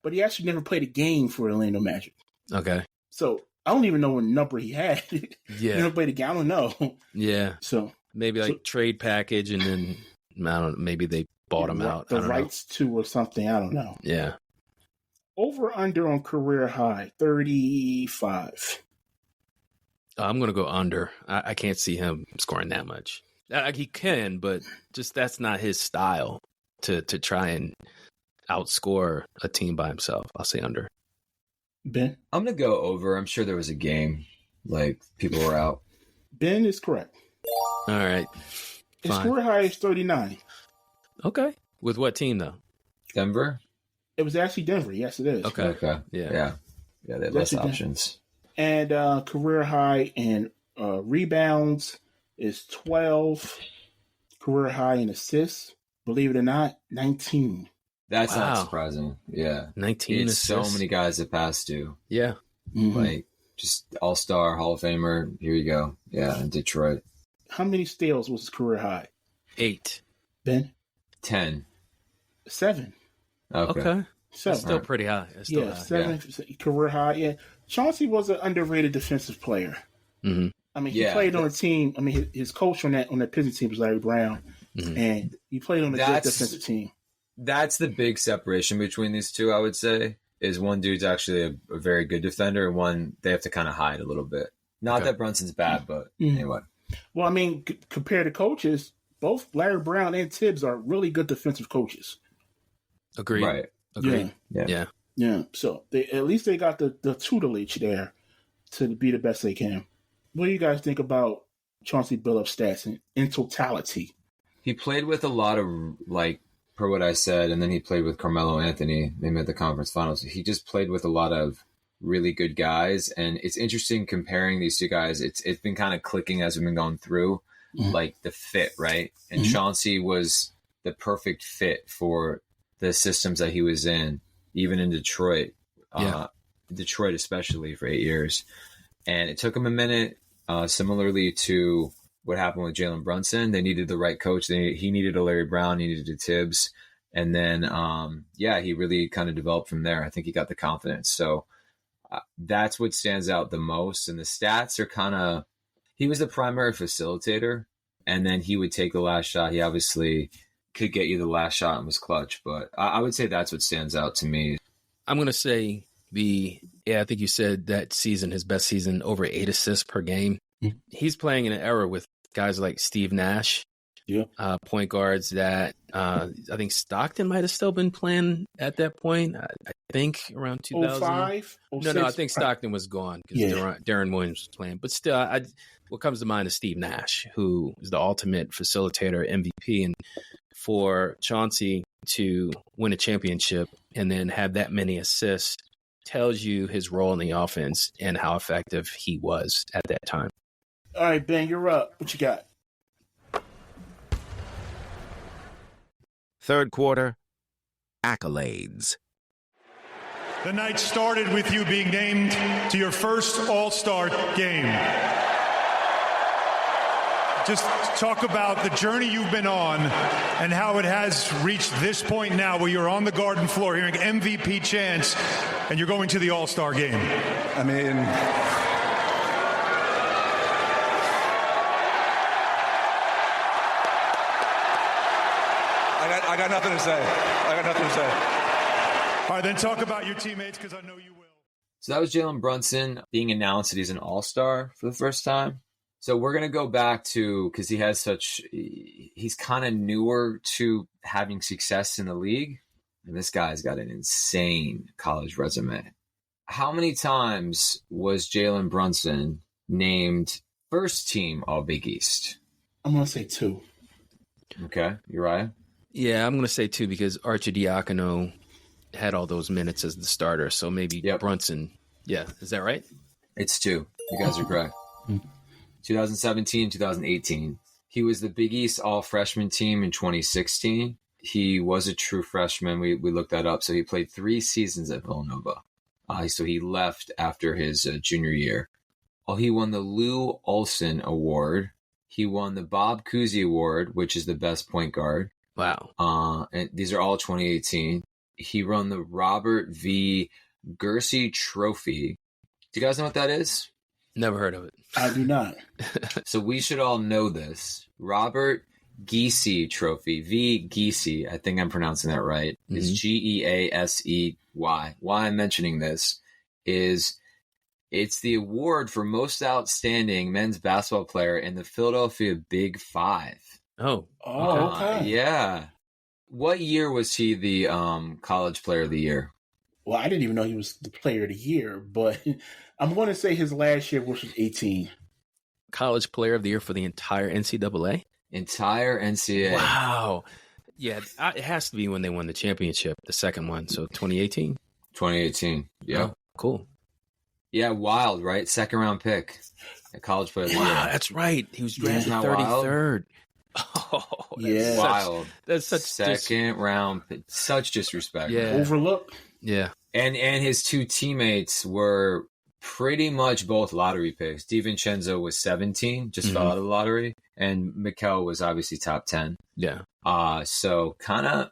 but he actually never played a game for Orlando Magic. Okay. So I don't even know what number he had. Yeah. He never played a game. I don't know. Yeah. So maybe trade package, and then I don't know, maybe they bought him out. The rights to or something. I don't know. Yeah. Over under on career high, 35. I'm going to go under. I can't see him scoring that much. He can, but just that's not his style to try and outscore a team by himself. I'll say under. Ben? I'm going to go over. I'm sure there was a game, like people were out. Ben is correct. All right. His career high is 39. Okay. With what team, though? Denver? It was actually Denver. Yes, it is. Okay. Yeah, they had less options. And career high in rebounds is 12. Career high in assists, believe it or not, 19. That's not surprising. Yeah. 19 assists. So many guys that passed to. Yeah. Mm-hmm. Like, just all-star, Hall of Famer. Here you go. Yeah, in Detroit. How many steals was his career high? 8. Ben? 10. 7. Okay. 7. That's still pretty high. Yeah, 7 career high. Yeah. Chauncey was an underrated defensive player. Mm-hmm. I mean, he played on a team. I mean, his coach on that Pistons team was Larry Brown, and he played on a good defensive team. That's the big separation between these two, I would say, is one dude's actually a very good defender, and one they have to kind of hide a little bit. Not that Brunson's bad, but anyway. Well, I mean, compared to coaches, both Larry Brown and Tibbs are really good defensive coaches. Agreed. Right. Agreed. Yeah. So at least they got the tutelage there to be the best they can. What do you guys think about Chauncey Billups' stats in totality? He played with a lot of per what I said, and then he played with Carmelo Anthony. They made the conference finals. He just played with a lot of really good guys, and it's interesting comparing these two guys. It's been kind of clicking as we've been going through, like the fit, right? And Chauncey was the perfect fit for the systems that he was in, even in Detroit. Detroit especially for 8 years. And it took him a minute, similarly to what happened with Jalen Brunson. They needed the right coach. He needed a Larry Brown, he needed a Tibbs. And then, he really kind of developed from there. I think he got the confidence. So that's what stands out the most. And the stats are kind of, he was the primary facilitator, and then he would take the last shot. He obviously could get you the last shot and was clutch. But I would say that's what stands out to me. I'm going to say I think you said that season, his best season, over 8 assists per game. He's playing in an era with guys like Steve Nash, point guards that I think Stockton might have still been playing at that point. I think around 2000. 05? No, I think Stockton was gone because Darren Williams was playing. But still, what comes to mind is Steve Nash, who is the ultimate facilitator, MVP. And for Chauncey to win a championship and then have that many assists tells you his role in the offense and how effective he was at that time. All right, Ben, you're up. What you got? Third quarter, accolades. The night started with you being named to your first All-Star game. Just talk about the journey you've been on and how it has reached this point now where you're on the Garden floor hearing MVP chants and you're going to the All-Star game. I mean, I got nothing to say. All right, then talk about your teammates, because I know you will. So that was Jalen Brunson being announced that he's an all-star for the first time. So we're going to go back to, because he's kind of newer to having success in the league. And this guy's got an insane college resume. How many times was Jalen Brunson named first team All Big East? I'm going to say 2. Okay, Uriah? Yeah, I'm going to say 2 because Arcidiacono had all those minutes as the starter. So maybe Brunson. Yeah, is that right? It's 2. You guys are correct. 2017, 2018. He was the Big East all-freshman team in 2016. He was a true freshman. We looked that up. So he played 3 seasons at Villanova. So he left after his junior year. He won the Lou Olson Award. He won the Bob Cousy Award, which is the best point guard. Wow. And these are all 2018. He won the Robert V. Gersey Trophy. Do you guys know what that is? Never heard of it. I do not. So we should all know this. Robert Geesey Trophy, V. Geesey, I think I'm pronouncing that right, is Geasey. Why I'm mentioning this is it's the award for most outstanding men's basketball player in the Philadelphia Big Five. Oh, okay. Yeah. What year was he the college player of the year? Well, I didn't even know he was the player of the year, but I'm going to say his last year, which was 18. College player of the year for the entire NCAA? Entire NCAA. Wow. Yeah, it has to be when they won the championship, the second one. So 2018? 2018. Yeah. Oh, cool. Yeah, wild, right? Second round pick. A college player of the year. Wow, that's right. He was drafted 33rd. Oh, yeah. Wild. That's such second round pick. Such disrespect. Yeah. Overlooked. Yeah. And his 2 teammates were pretty much both lottery picks. DiVincenzo was 17, just fell out of the lottery. And Mikal was obviously top 10. Yeah. So kind of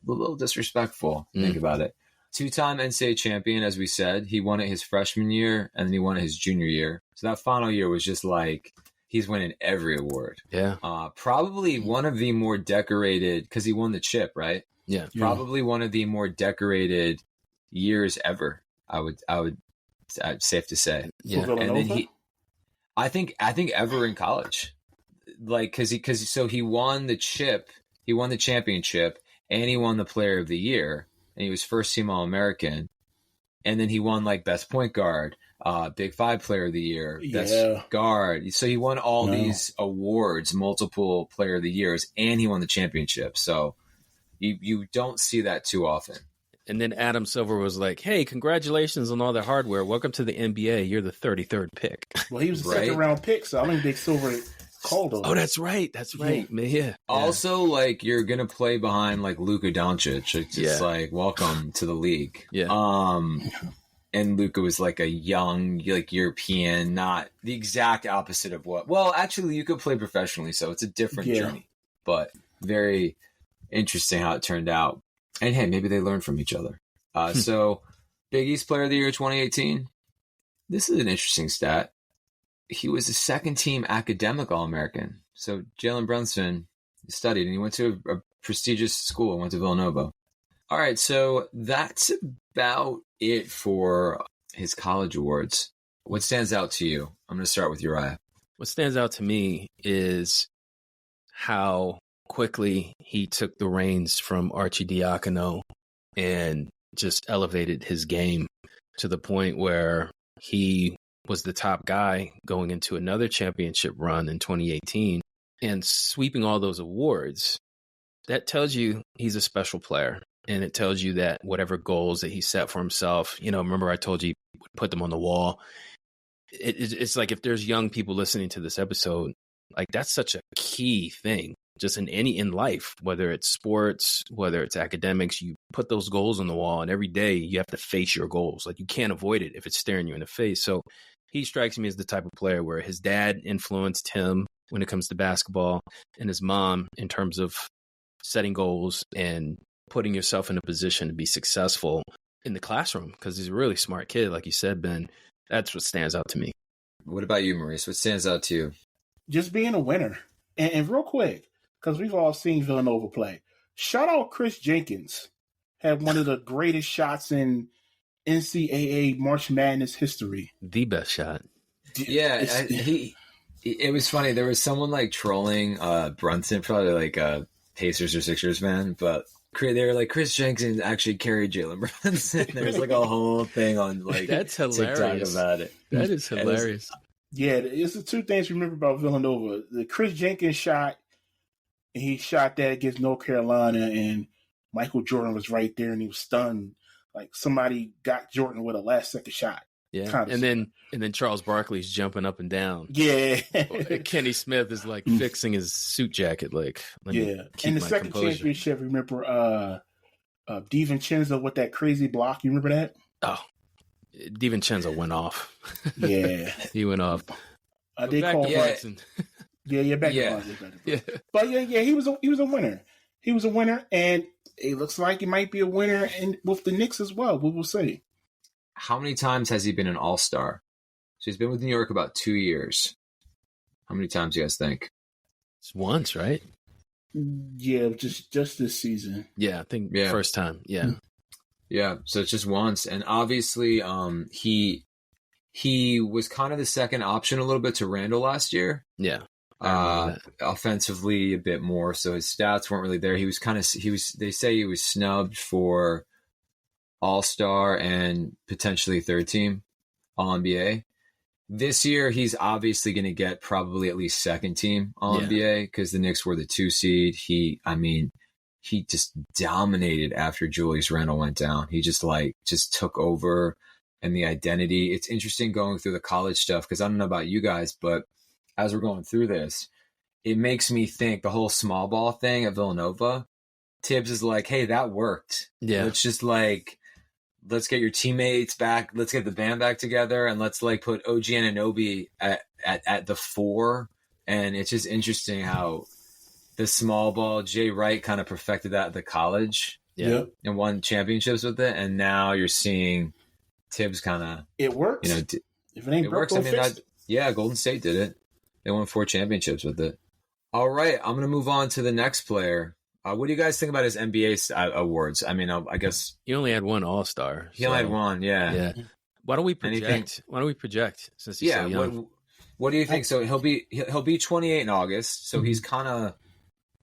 a little disrespectful. Think about it. 2-time NCAA champion, as we said. He won it his freshman year, and then he won it his junior year. So that final year was just like he's winning every award. Yeah. Probably one of the more decorated, because he won the chip, right? Yeah. Probably one of the more decorated years ever. I would safe to say. Yeah. And then I think ever in college, like because he won the chip, he won the championship, and he won the Player of the Year, and he was first team All-American, and then he won like best point guard, Big Five Player of the Year, best guard. So he won all these awards, multiple Player of the Years, and he won the championship. So You don't see that too often. And then Adam Silver was like, hey, congratulations on all the hardware. Welcome to the NBA. You're the 33rd pick. Well, he was a second round pick, so I don't think Silver called him. Oh, that's right. That's right. Yeah. Yeah. Also, like, you're going to play behind, like, Luka Doncic. It's just like, welcome to the league. Yeah. And Luka was like a young, like, European, not the exact opposite of what. Well, actually, you could play professionally, so it's a different journey. But very interesting how it turned out. And hey, maybe they learned from each other. So, Big East Player of the Year 2018. This is an interesting stat. He was a second-team academic All-American. So, Jalen Brunson studied, and he went to a prestigious school, went to Villanova. All right, so that's about it for his college awards. What stands out to you? I'm going to start with Uriah. What stands out to me is how quickly he took the reins from Arcidiacono and just elevated his game to the point where he was the top guy going into another championship run in 2018 and sweeping all those awards. That tells you he's a special player. And it tells you that whatever goals that he set for himself, remember I told you he would put them on the wall. It's like if there's young people listening to this episode, like that's such a key thing. Just in life, whether it's sports, whether it's academics, you put those goals on the wall, and every day you have to face your goals. Like you can't avoid it if it's staring you in the face. So he strikes me as the type of player where his dad influenced him when it comes to basketball, and his mom in terms of setting goals and putting yourself in a position to be successful in the classroom, because he's a really smart kid, like you said, Ben. That's what stands out to me. What about you, Maurice? What stands out to you? Just being a winner. And real quick, because we've all seen Villanova play. Shout out Chris Jenkins. Had one of the greatest shots in NCAA March Madness history. The best shot. Yeah, it was funny. There was someone like trolling Brunson, probably like a Pacers or Sixers fan, but they were like, Chris Jenkins actually carried Jalen Brunson. There's like a whole thing on like that's hilarious. TikTok about it. That is hilarious. It's the two things to remember about Villanova. The Chris Jenkins shot, and he shot that against North Carolina, and Michael Jordan was right there, and he was stunned. Like somebody got Jordan with a last-second shot. Yeah, and then Charles Barkley's jumping up and down. Yeah. Kenny Smith is like fixing his suit jacket. Like, in the second championship, remember DiVincenzo with that crazy block? You remember that? Oh, DiVincenzo went off. Yeah, he went off. They called Brunson. Back to Brunson. Yeah, but he was a winner. He was a winner, and it looks like he might be a winner with the Knicks as well. We will see. How many times has he been an all-star? So he's been with New York about 2 years. How many times do you guys think? It's once, right? Yeah, just this season. Yeah, I think first time. Yeah. Yeah, so it's just once. And obviously he was kind of the second option a little bit to Randall last year. Yeah. Offensively a bit more, so his stats weren't really there. They say he was snubbed for All-Star and potentially third team All-NBA. This year, he's obviously going to get probably at least second team All-NBA because the Knicks were the 2 seed. He just dominated after Julius Randle went down. He just took over, and the identity. It's interesting going through the college stuff because I don't know about you guys, but as we're going through this, it makes me think the whole small ball thing at Villanova. Tibbs is like, hey, that worked. Yeah. Let's get your teammates back. Let's get the band back together, and let's like put OG Anunoby at the 4. And it's just interesting how the small ball, Jay Wright kind of perfected that at the college, and won championships with it. And now you're seeing Tibbs kind of it works. If it ain't broke, works. Golden State did it. They won 4 championships with it. All right, I'm gonna move on to the next player. What do you guys think about his NBA awards? I mean, I guess he only had one All-Star. He only had one, yeah. Why don't we project? Since he's so young? What do you think? So he'll be 28 in August. So he's kind of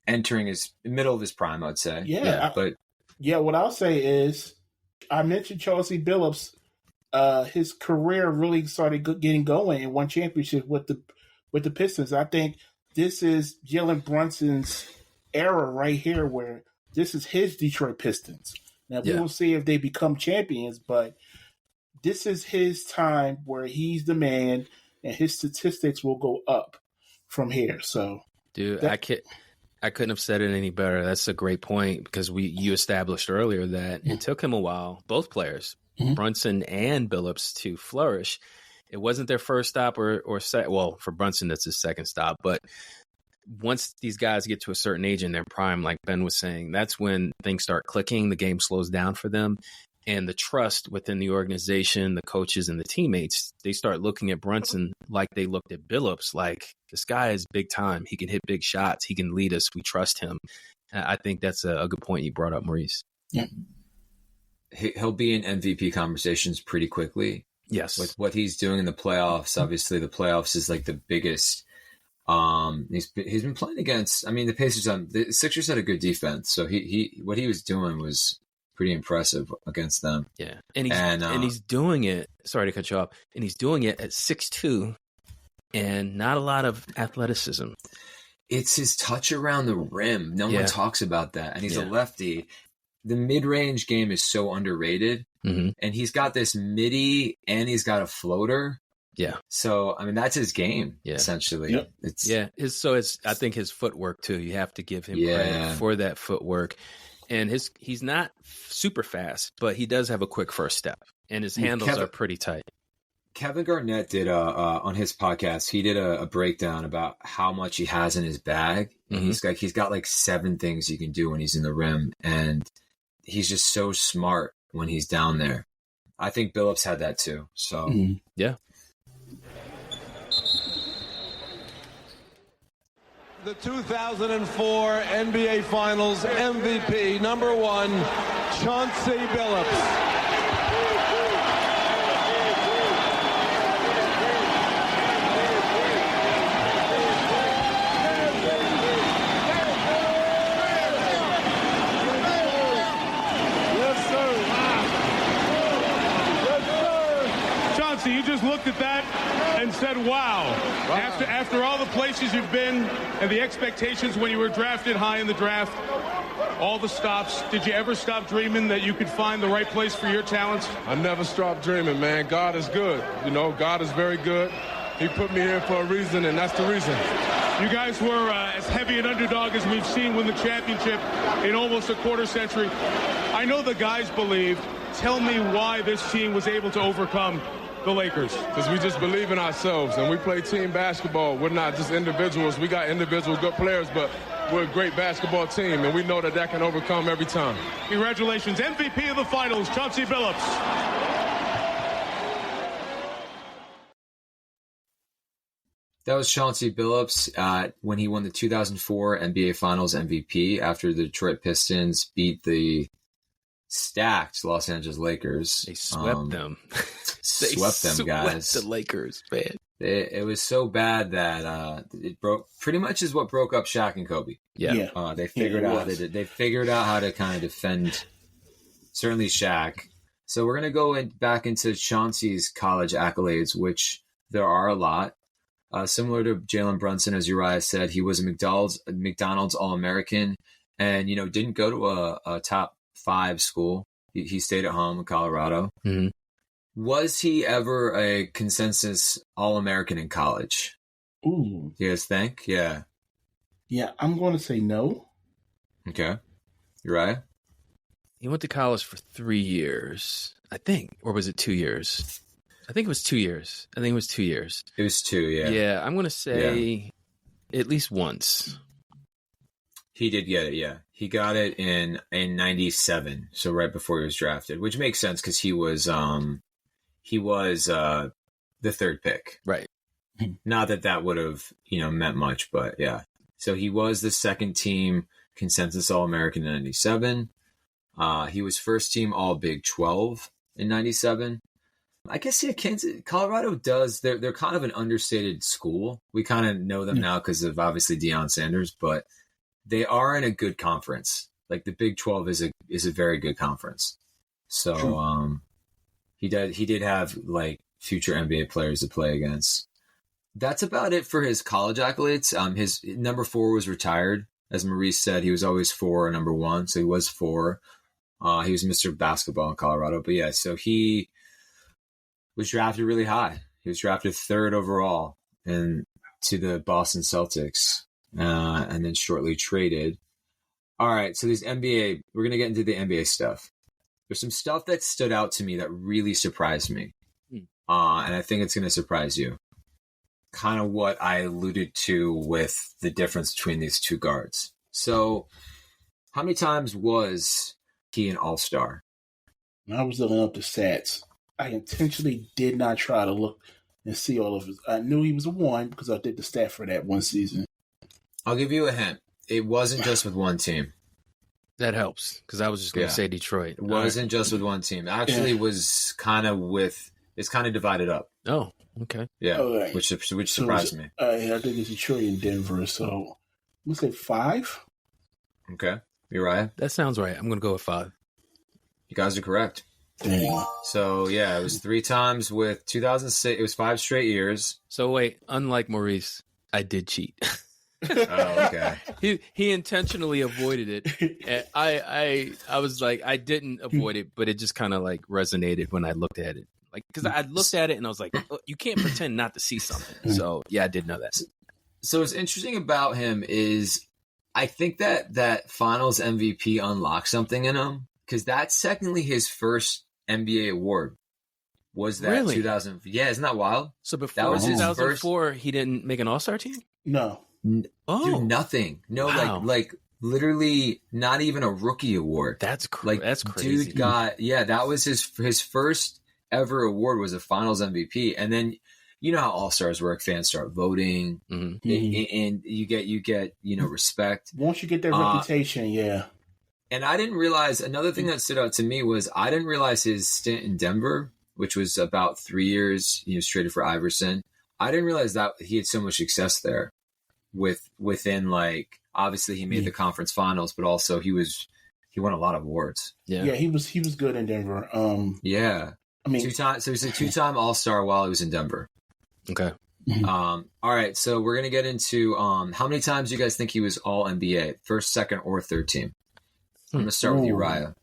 entering his middle of his prime, I'd say. What I'll say is, I mentioned Chauncey Billups. His career really started getting going and won championship with the Pistons. I think this is Jalen Brunson's era right here, where this is his Detroit Pistons. Now, we will see if they become champions, but this is his time where he's the man, and his statistics will go up from here. So, dude, I couldn't have said it any better. That's a great point, because you established earlier that it took him a while, both players, Brunson and Billups, to flourish. It wasn't their first stop well, for Brunson, that's his second stop. But once these guys get to a certain age in their prime, like Ben was saying, that's when things start clicking. The game slows down for them. And the trust within the organization, the coaches and the teammates, they start looking at Brunson like they looked at Billups, like, this guy is big time. He can hit big shots. He can lead us. We trust him. I think that's a good point you brought up, Maurice. Yeah. He'll be in MVP conversations pretty quickly. Yes. With what he's doing in the playoffs, obviously the playoffs is like the biggest. He's been playing against, the Pacers, the Sixers had a good defense. So what he was doing was pretty impressive against them. Yeah. And he's doing it, sorry to cut you off, and he's doing it at 6'2", and not a lot of athleticism. It's his touch around the rim. No one talks about that. And he's a lefty. The mid-range game is so underrated. And he's got this midi and he's got a floater. Yeah. So, that's his game, essentially. Yep. It's I think his footwork, too. You have to give him credit for that footwork. And he's not super fast, but he does have a quick first step. And his handles are pretty tight. Kevin Garnett did on his podcast, he did a breakdown about how much he has in his bag. And he's got like 7 things he can do when he's in the rim. And he's just so smart when he's down there. I think Billups had that too. So, yeah. The 2004 NBA Finals MVP, number 1, Chauncey Billups. You just looked at that and said, wow. After all the places you've been and the expectations when you were drafted high in the draft, all the stops, did you ever stop dreaming that you could find the right place for your talents? I never stopped dreaming, man. God is good. God is very good. He put me here for a reason, and that's the reason. You guys were as heavy an underdog as we've seen win the championship in almost a quarter century. I know the guys believed. Tell me why this team was able to overcome the Lakers. Because we just believe in ourselves, and we play team basketball. We're not just individuals. We got individual good players, but we're a great basketball team, and we know that can overcome every time. Congratulations. MVP of the Finals, Chauncey Billups. That was Chauncey Billups when he won the 2004 NBA Finals MVP after the Detroit Pistons beat the stacked Los Angeles Lakers. They swept them. Swept them, guys. The Lakers, man. It was so bad that it broke. Pretty much is what broke up Shaq and Kobe. Yeah. They figured out how to kind of defend. Certainly Shaq. So we're gonna go back into Chauncey's college accolades, which there are a lot. Similar to Jalen Brunson, as Uriah said, he was a McDonald's All-American, and didn't go to a top 5 school. He stayed at home in Colorado. Mm-hmm. Was he ever a consensus All-American in college? Ooh. You guys think? Yeah. Yeah, I'm going to say no. Okay. Uriah? He went to college for 3 years, I think. Or was it 2 years? I think it was 2 years. It was 2, yeah. Yeah, I'm going to say at least once. He did get it, yeah. He got it in 97, so right before he was drafted, which makes sense because he was the 3rd pick. Right. Not that would have, meant much, but yeah. So he was the second team consensus All-American in 97. He was first team All Big 12 in 97. I guess, yeah, Colorado does. They're kind of an understated school. We kind of know them now because of obviously Deion Sanders, but they are in a good conference. Like the Big 12 is a very good conference. So he did have like future NBA players to play against. That's about it for his college accolades. His number 4 was retired As Maurice said, he was always 4 or number 1, so he was 4. He was Mr. Basketball in Colorado. But yeah, so he was drafted really high. He was drafted 3rd overall to the Boston Celtics, and then shortly traded. All right, so we're going to get into the NBA stuff. There's some stuff that stood out to me that really surprised me. And I think it's going to surprise you. Kind of what I alluded to with the difference between these two guards. So how many times was he an all-star? When I was looking up the stats, I intentionally did not try to look and see all of his. I knew he was a 1 because I did the stat for that one season. I'll give you a hint. It wasn't just with one team. That helps, because I was just going to say Detroit. It wasn't just with one team. Actually, was kind of it's kind of divided up. Oh, okay. Yeah, right. which surprised me. I think it's Detroit and Denver, so I'm going to say 5. Okay. Uriah? That sounds right. I'm going to go with 5. You guys are correct. Dang. So, yeah, it was 3 times with 2006. It was 5 straight years. So, wait, unlike Maurice, I did cheat. Oh, okay. He intentionally avoided it. And I was like, I didn't avoid it, but it just kind of like resonated when I looked at it. Like, because I looked at it and I was like, oh, you can't pretend not to see something. So, yeah, I did know that. So what's interesting about him is I think that Finals MVP unlocked something in him, because that's technically his first NBA award. Was that really? 2000? Yeah, isn't that wild? So before that was 2004, he didn't make an All-Star team? No. Dude, nothing. No, wow. like literally not even a rookie award. That's that's crazy. Dude that was his first ever award was a Finals MVP, and then you know how All-Stars work. Fans start voting, and you get respect once you get that reputation. Yeah. And I didn't realize another thing that stood out to me was I didn't realize his stint in Denver, which was about 3 years. He was traded for Iverson. I didn't realize that he had so much success there. Within like obviously he made the conference finals, but also he won a lot of awards. Yeah, he was good in Denver. Yeah, I mean, 2-time. So he's a 2-time All-Star while he was in Denver. Okay. All right, so we're gonna get into how many times do you guys think he was All NBA, first, second, or third team? I'm gonna start with Uriah.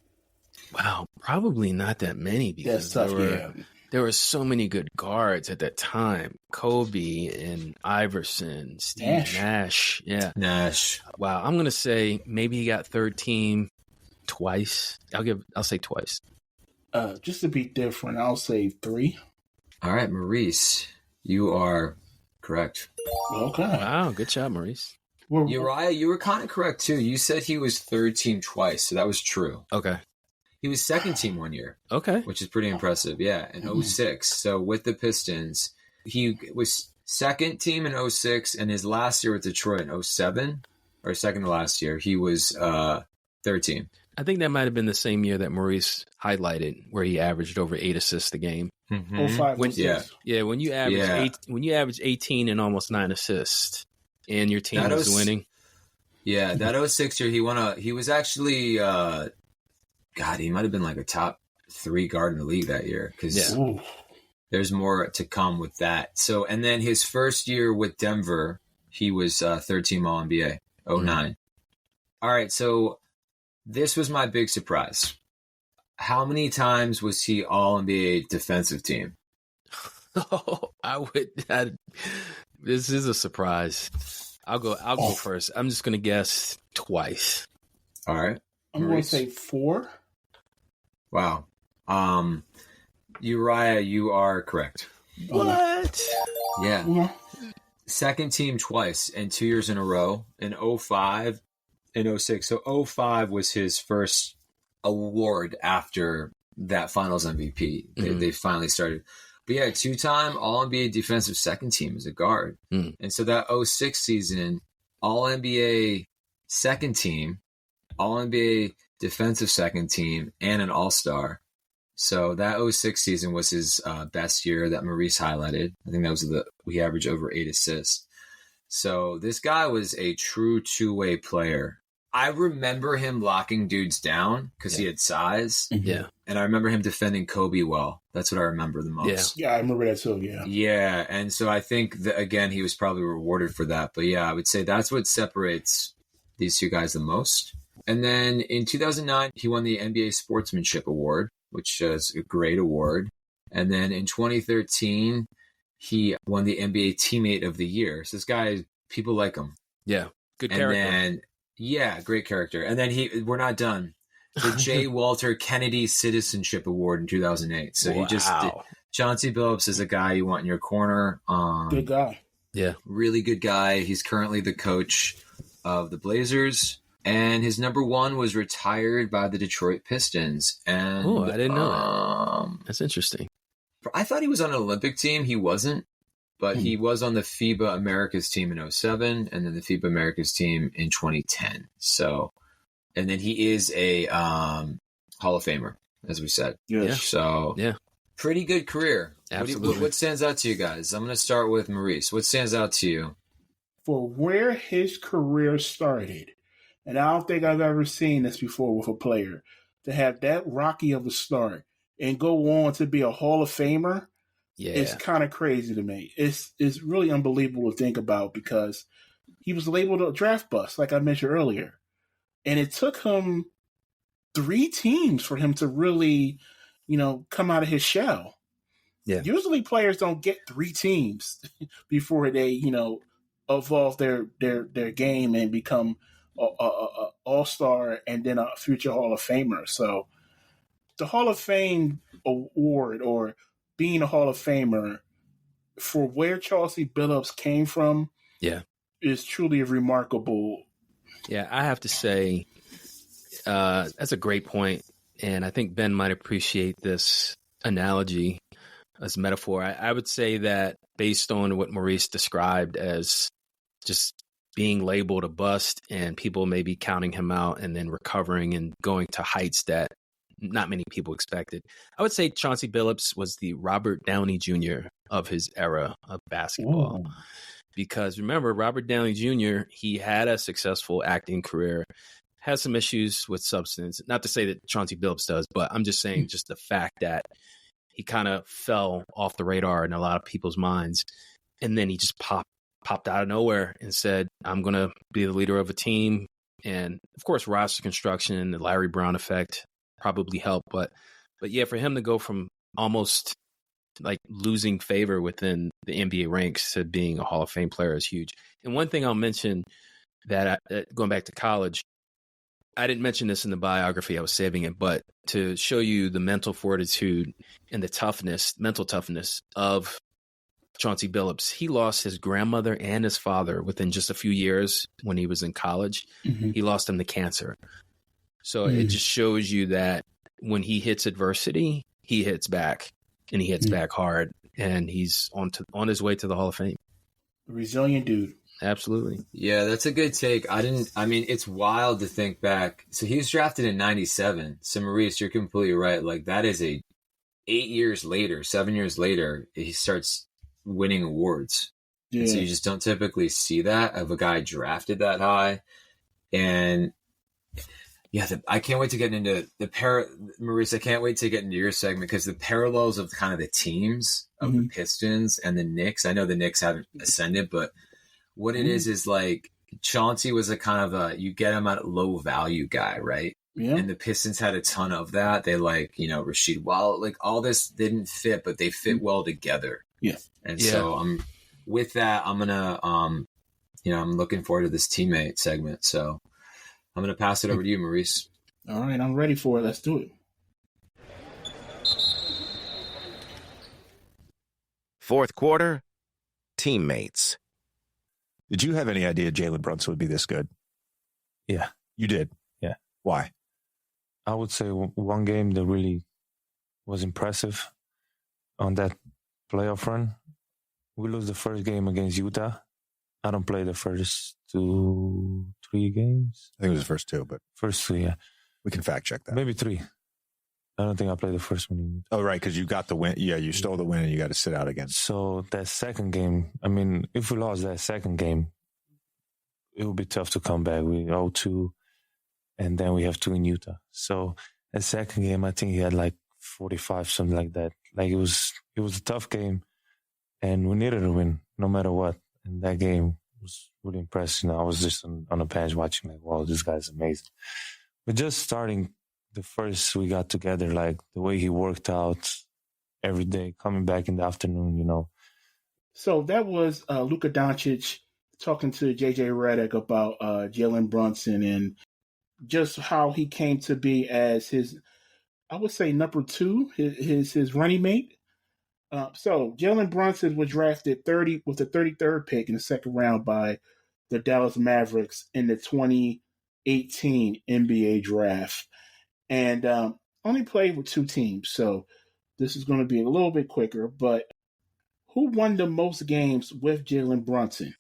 Wow, probably not that many, because that's tough. There were so many good guards at that time. Kobe and Iverson, Steve Nash. Yeah. Nash. Wow. I'm going to say maybe he got third team twice. I'll say twice. Just to be different, I'll say 3. All right, Maurice, you are correct. Okay. Wow. Good job, Maurice. Uriah, you were kind of correct too. You said he was third team twice, so that was true. Okay. He was second team 1 year. Okay. Which is pretty impressive. Yeah. In 2006. So with the Pistons, he was second team in 2006, and his last year with Detroit in 2007, or second to last year, he was third team. I think that might have been the same year that Maurice highlighted, where he averaged over 8 assists a game. 05, when you average 18 and almost 9 assists, and your team was winning. Yeah, that 2006 year, he was actually God, he might have been like a top 3 guard in the league that year, because there's more to come with that. So, and then his first year with Denver, he was third team All NBA, 2009. All right, so this was my big surprise. How many times was he All NBA defensive team? This is a surprise. I'll go first. I'm just going to guess twice. All right. I'm going to say 4. Wow. Uriah, you are correct. What? Yeah. Second team twice and 2 years in a row, in 2005 and 2006. So 2005 was his first award after that Finals MVP. They finally started. But yeah, 2-time All-NBA defensive second team as a guard. And so that 2006 season, All-NBA second team, All-NBA defensive second team, and an All-Star. So that 2006 season was his best year that Maurice highlighted. I think that was we averaged over 8 assists. So this guy was a true two-way player. I remember him locking dudes down because he had size. Yeah. And I remember him defending Kobe well. That's what I remember the most. Yeah, I remember that too, yeah. Yeah, and so I think that, again, he was probably rewarded for that. But yeah, I would say that's what separates these two guys the most. And then in 2009, he won the NBA Sportsmanship Award, which is a great award. And then in 2013, he won the NBA Teammate of the Year. So this guy, people like him. Yeah, good character. And then, great character. And then we're not done. The J. Walter Kennedy Citizenship Award in 2008. So he just Chauncey Billups is a guy you want in your corner. Good guy. Yeah. Really good guy. He's currently the coach of the Blazers. And his number one was retired by the Detroit Pistons. And I didn't know that. That's interesting. I thought he was on an Olympic team. He wasn't. But he was on the FIBA Americas team in 2007 and then the FIBA Americas team in 2010. So, and then he is a Hall of Famer, as we said. Yeah. So, pretty good career. Absolutely. What stands out to you guys? I'm going to start with Maurice. What stands out to you? For where his career started, and I don't think I've ever seen this before with a player, to have that rocky of a start and go on to be a Hall of Famer, it's kind of crazy to me. It's really unbelievable to think about because he was labeled a draft bust, like I mentioned earlier. And it took him 3 teams for him to really, come out of his shell. Yeah. Usually players don't get 3 teams before they, evolve their game and become a all-star and then a future Hall of Famer. So the Hall of Fame award or being a Hall of Famer for where Chauncey Billups came from is truly remarkable. Yeah, I have to say that's a great point. And I think Ben might appreciate this analogy as metaphor. I would say that based on what Maurice described as just being labeled a bust and people maybe counting him out and then recovering and going to heights that not many people expected. I would say Chauncey Billups was the Robert Downey Jr. of his era of basketball. Ooh. Because remember, Robert Downey Jr., he had a successful acting career, has some issues with substance. Not to say that Chauncey Billups does, but I'm just saying just the fact that he kind of fell off the radar in a lot of people's minds. And then he just popped out of nowhere and said, I'm going to be the leader of a team. And of course, roster construction, the Larry Brown effect probably helped. But yeah, for him to go from almost like losing favor within the NBA ranks to being a Hall of Fame player is huge. And one thing I'll mention that going back to college, I didn't mention this in the biography, I was saving it, but to show you the mental fortitude and the mental toughness of Chauncey Billups, he lost his grandmother and his father within just a few years when he was in college. Mm-hmm. He lost them to cancer. So it just shows you that when he hits adversity, he hits back and he hits back hard, and he's on his way to the Hall of Fame. A resilient dude. Absolutely. Yeah, that's a good take. It's wild to think back. So he was drafted in 97. So Maurice, you're completely right. Like that is 7 years later, he starts winning awards. Yeah. So you just don't typically see that of a guy drafted that high. And yeah, I can't wait to get into Maurice, I can't wait to get into your segment because the parallels of kind of the teams of the Pistons and the Knicks. I know the Knicks haven't ascended, but what it is like Chauncey was a kind of you get him at a low value guy, right? Yeah. And the Pistons had a ton of that. They Rasheed Wallace, like all this didn't fit, but they fit well together. Yeah. And so with that, I'm going to, I'm looking forward to this teammate segment. So I'm going to pass it over to you, Maurice. All right. I'm ready for it. Let's do it. Fourth quarter, teammates. Did you have any idea Jalen Brunson would be this good? Yeah. You did? Yeah. Why? I would say one game that really was impressive on that playoff run. We lose the first game against Utah. I don't play the first 2-3 games. I think it was the first 2, but first 2, yeah. We can fact check that. Maybe 3. I don't think I played the first one. Oh, right, because you got the win. Yeah, you stole the win and you got to sit out again. So that second game, if we lost that second game, it would be tough to come back. We 0-2, and then we have 2 in Utah. So that second game, I think he had like 45, something like that. Like it was a tough game, and we needed to win no matter what. And that game, was really impressed. I was just on the bench watching, like, wow, this guy's amazing. But just starting the first we got together, like the way he worked out every day, coming back in the afternoon, So that was Luka Doncic talking to JJ Redick about Jalen Brunson and just how he came to be as his, I would say, number two, his running mate. So Jalen Brunson was drafted with the 33rd pick in the second round by the Dallas Mavericks in the 2018 NBA draft, and only played with two teams. So this is going to be a little bit quicker. But who won the most games with Jalen Brunson?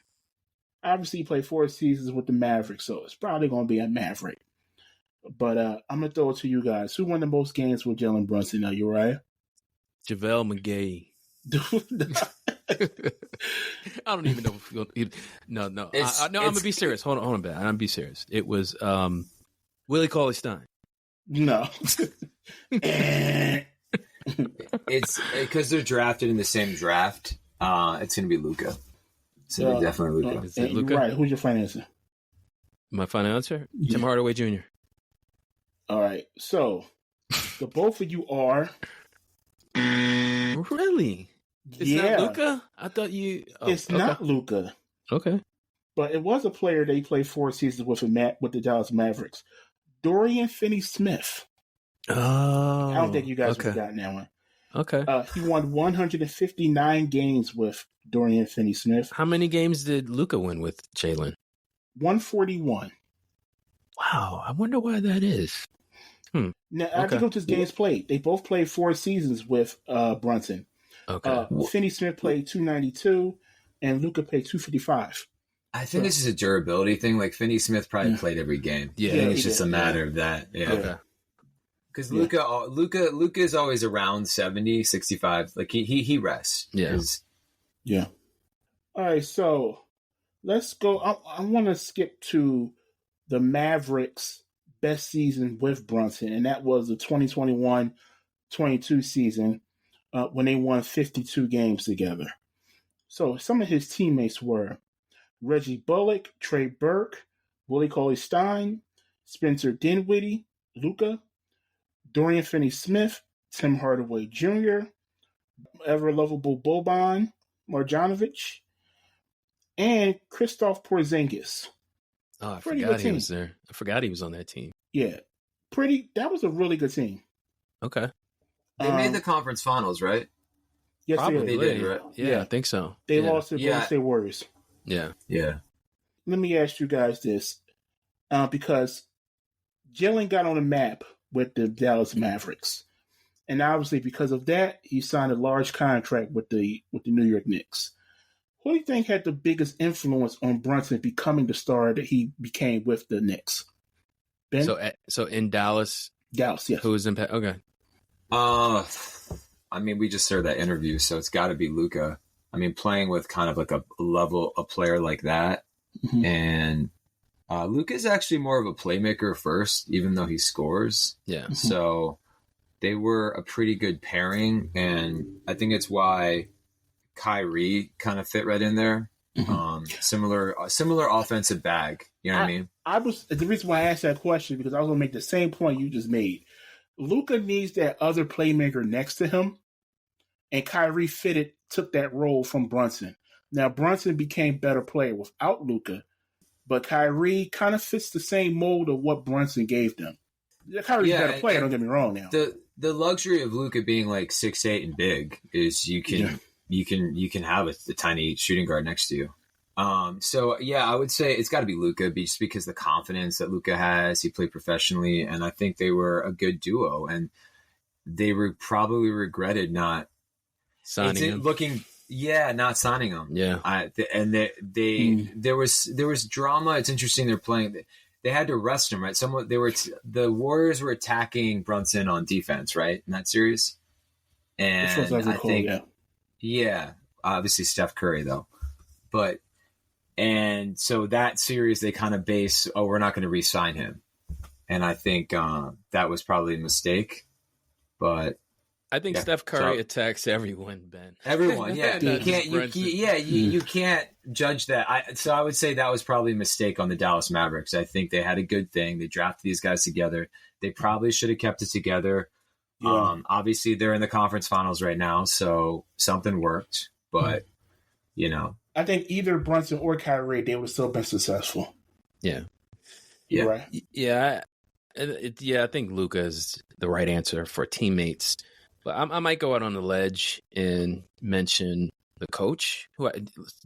Obviously, he played 4 seasons with the Mavericks, so it's probably going to be a Maverick. But I'm going to throw it to you guys. Who won the most games with Jalen Brunson? Now, Uriah? JaVale McGee. I don't even know if we're going to... No. I'm going to be serious. Hold on, Ben. I'm going to be serious. It was Willie Cauley-Stein. No. It's because they're drafted in the same draft. It's going to be Luka. So definitely Luka. Is it Luka? Right. Who's your final answer? My final answer? Tim Hardaway Jr. All right. So the both of you are... Really? It's not Luka? I thought you... Oh, it's not Luka. Okay. But it was a player that he played 4 seasons with the Dallas Mavericks. Dorian Finney-Smith. Oh. I don't think you guys have gotten that one. Okay. He won 159 games with Dorian Finney-Smith. How many games did Luka win with Jalen? 141. Wow. I wonder why that is. Now, I think of his games played. They both played 4 seasons with Brunson. Okay. Finney-Smith played 292, and Luka played 255. I think this is a durability thing. Like Finney-Smith probably played every game. Yeah, it's just a matter of that. Yeah. Okay. Because Luka is always around 70, 65. Like he rests. Yeah. Yeah. All right, so let's go. I want to skip to the Mavericks' best season with Brunson, and that was the 2021-22 season when they won 52 games together. So some of his teammates were Reggie Bullock, Trey Burke, Willie Cauley-Stein, Spencer Dinwiddie, Luka, Dorian Finney-Smith, Tim Hardaway Jr., ever-lovable Boban Marjanovic, and Kristaps Porzingis. Oh, I forgot he was there. I forgot he was on that team. Yeah. That was a really good team. Okay. They made the conference finals, right? Yes, Probably. they did, right? Yeah, I think so. They lost to the Golden State Warriors. Yeah. Yeah. Let me ask you guys this. Because Jalen got on the map with the Dallas Mavericks. And obviously because of that, he signed a large contract with the New York Knicks. Who do you think had the biggest influence on Brunson becoming the star that he became with the Knicks? Ben? So in Dallas, yes. Who was impact? Okay. I mean, we just heard that interview, so it's got to be Luka. I mean, playing with kind of like a player like that, and Luka is actually more of a playmaker first, even though he scores. Yeah. So they were a pretty good pairing, and I think it's why Kyrie kind of fit right in there. Similar offensive bag. You know what I mean? The reason why I asked that question because I was going to make the same point you just made. Luka needs that other playmaker next to him, and Kyrie took that role from Brunson. Now Brunson became better player without Luka, but Kyrie kind of fits the same mold of what Brunson gave them. Kyrie's a better player. Don't get me wrong. Now the luxury of Luka being like 6'8" and big is you can have a tiny shooting guard next to you. So yeah, I would say it's got to be Luka just because the confidence that Luka has. He played professionally, and I think they were a good duo. And they were probably regretted not signing him. Not signing him. Yeah, there was drama. It's interesting. They're playing. They had to rest him, right? The Warriors were attacking Brunson on defense, right, in that series. And I think, obviously Steph Curry though, and so that series they kind of we're not going to re-sign him, and I think that was probably a mistake. But I think Steph Curry attacks everyone, Ben. Everyone, yeah. You can't judge that. So I would say that was probably a mistake on the Dallas Mavericks. I think they had a good thing. They drafted these guys together. They probably should have kept it together. Yeah. Obviously, they're in the conference finals right now, so something worked. But, I think either Brunson or Kyrie, they would have still been successful. Yeah. Yeah. Right? Yeah. I think Luka is the right answer for teammates. But I might go out on the ledge and mention the coach.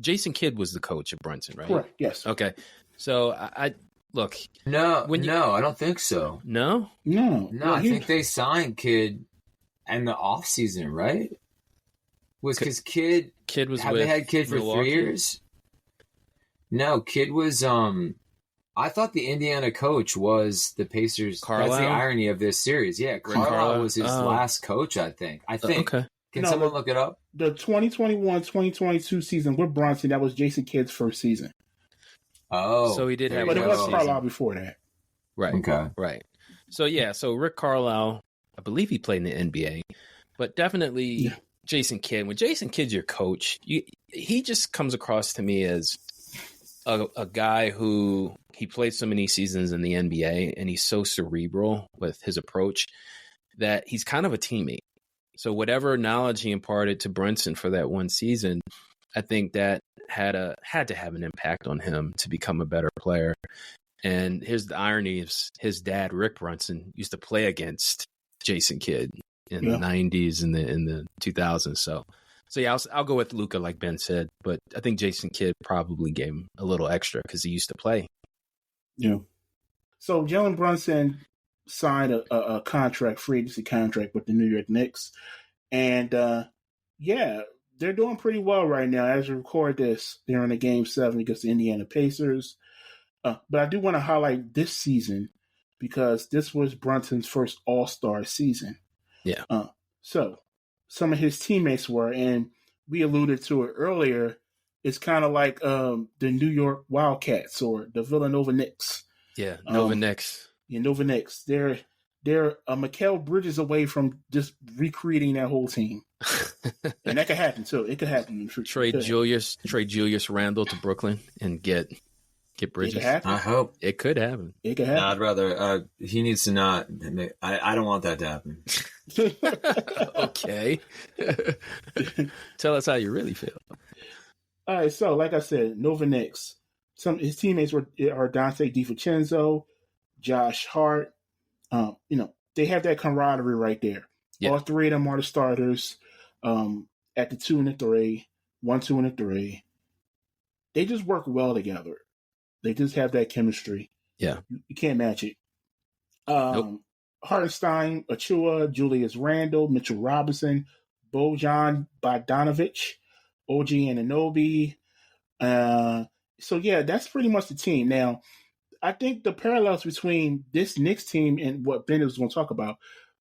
Jason Kidd was the coach of Brunson, right? Correct. Yes. Okay. So I look. No, I don't think so. No. I think they signed Kidd in the off season, right? Was because Kidd was they had Kidd for Milwaukee? 3 years? No, Kidd was. I thought the Indiana coach was the Pacers. Carlisle? That's the irony of this series. Yeah, Carlisle was his last coach, I think. Okay. Can someone look it up? The 2021-2022 season with Brunson, that was Jason Kidd's first season. Oh. So he did have But it was season. Carlisle before that. Right. Okay. Right. So Rick Carlisle, I believe he played in the NBA, but definitely Jason Kidd. When Jason Kidd's your coach, he just comes across to me as a guy who he played so many seasons in the NBA, and he's so cerebral with his approach that he's kind of a teammate. So whatever knowledge he imparted to Brunson for that one season, I think that had to have an impact on him to become a better player. And here's the irony: is his dad, Rick Brunson, used to play against Jason Kidd in the 90s and in the 2000s. So yeah, I'll go with Luka, like Ben said, but I think Jason Kidd probably gave him a little extra because he used to play. Yeah. So Jalen Brunson signed a contract, free agency contract with the New York Knicks, and they're doing pretty well right now. As we record this, they're in a Game 7 against the Indiana Pacers. But I do want to highlight this season because this was Brunson's first All-Star season. Yeah. So some of his teammates were, and we alluded to it earlier, it's kind of like the New York Wildcats or the Villanova Knicks. Yeah, Nova Knicks. Yeah, Nova Knicks. They're Mikal Bridges away from just recreating that whole team. And that could happen too. It could happen. Trade Julius Randle to Brooklyn and get Bridges. I hope it could happen. It could happen. No, I'd rather. He needs to not. I don't want that to happen. Okay. Tell us how you really feel. All right. So, like I said, Nova Knicks. Some his teammates are Dante DiVincenzo, Josh Hart. They have that camaraderie right there. Yeah. All three of them are the starters. At the 2 and the 3, 1, 2, and the 3. They just work well together. They just have that chemistry. Yeah. You can't match it. Nope. Hartenstein, Achua, Julius Randle, Mitchell Robinson, Bojan Bogdanovic, OG Anunoby. That's pretty much the team. Now, I think the parallels between this Knicks team and what Ben was going to talk about,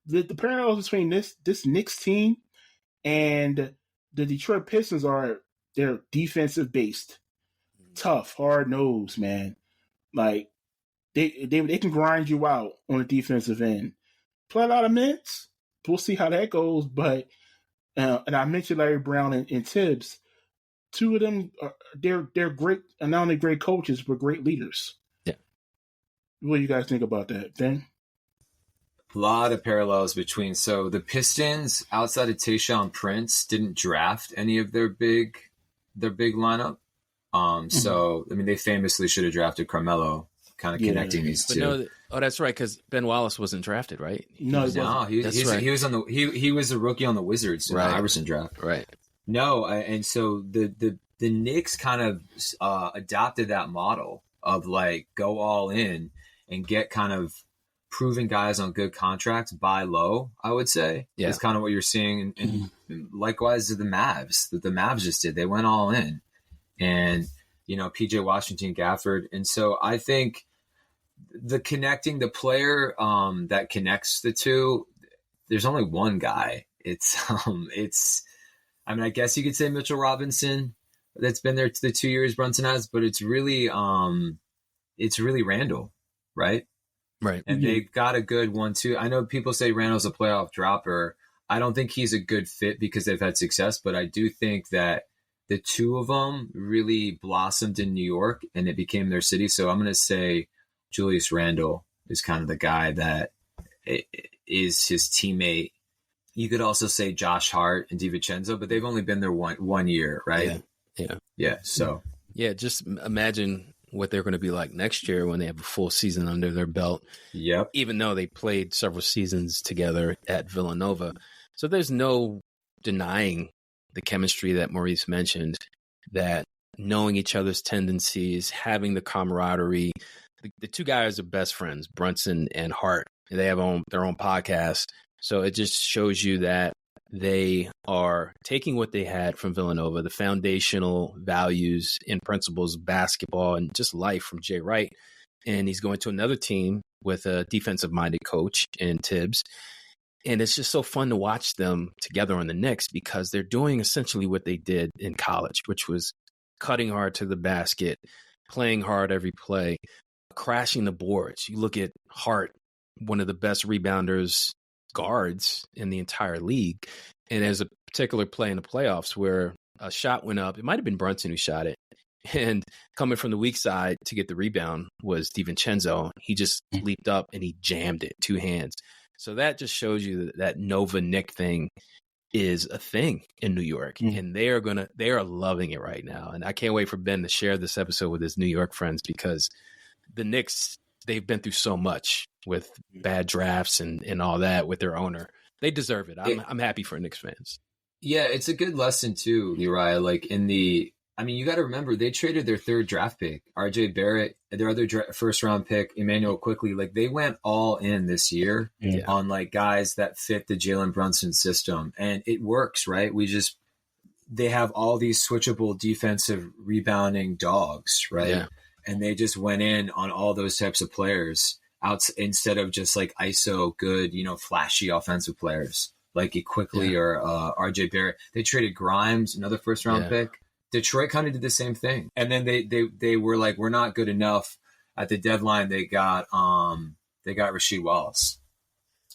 the parallels between this Knicks team and the Detroit Pistons they're defensive based, tough, hard nosed, man. Like they can grind you out on the defensive end. Play a lot of minutes. We'll see how that goes. But and I mentioned Larry Brown and Tibbs. Two of them, they're great, and not only great coaches but great leaders. Yeah. What do you guys think about that, Ben? A lot of parallels between. So the Pistons, outside of Tayshaun Prince, didn't draft any of their big lineup. So I mean, they famously should have drafted Carmelo, kind of connecting these two. That's right, because Ben Wallace wasn't drafted, right? He was a rookie on the Wizards in the Iverson draft. Right. No, and so the Knicks kind of adopted that model of like go all in and get kind of proven guys on good contracts, buy low, I would say. Yeah. Is kind of what you're seeing. And likewise to the Mavs, that the Mavs just did. They went all in. And, PJ Washington, Gafford. And so I think the player that connects the two, there's only one guy. I guess you could say Mitchell Robinson that's been there the 2 years Brunson has, but it's really Randle, right? Right. And they've got a good 1-2. I know people say Randle's a playoff dropper. I don't think he's a good fit because they've had success, but I do think that the two of them really blossomed in New York and it became their city. So I'm going to say Julius Randle is kind of the guy that is his teammate. You could also say Josh Hart and DiVincenzo, but they've only been there one year, right? Yeah. So just imagine what they're going to be like next year when they have a full season under their belt. Yep. Even though they played several seasons together at Villanova. So there's no denying the chemistry that Maurice mentioned, that knowing each other's tendencies, having the camaraderie. The two guys are best friends, Brunson and Hart. They have their own podcast. So it just shows you that they are taking what they had from Villanova, the foundational values and principles of basketball and just life from Jay Wright. And he's going to another team with a defensive-minded coach in Tibbs. And it's just so fun to watch them together on the Knicks because they're doing essentially what they did in college, which was cutting hard to the basket, playing hard every play, crashing the boards. You look at Hart, one of the best rebounders, guards in the entire league. And there's a particular play in the playoffs where a shot went up. It might have been Brunson who shot it. And coming from the weak side to get the rebound was DiVincenzo. He just leaped up and he jammed it, two hands. So that just shows you that Nova Knick thing is a thing in New York, and they are loving it right now. And I can't wait for Ben to share this episode with his New York friends because the Knicks, they've been through so much with bad drafts and all that with their owner. They deserve it. I'm happy for Knicks fans. Yeah, it's a good lesson too, Uriah. Like you got to remember they traded their third draft pick, RJ Barrett, their other first round pick, Emmanuel Quickly. Like they went all in this year on like guys that fit the Jalen Brunson system, and it works, right? They have all these switchable defensive rebounding dogs, right? Yeah. And they just went in on all those types of players out instead of just like ISO good, flashy offensive players like Quickly or RJ Barrett. They traded Grimes, another first round pick. Detroit kind of did the same thing. And then they were like, we're not good enough. At the deadline, they got Rasheed Wallace.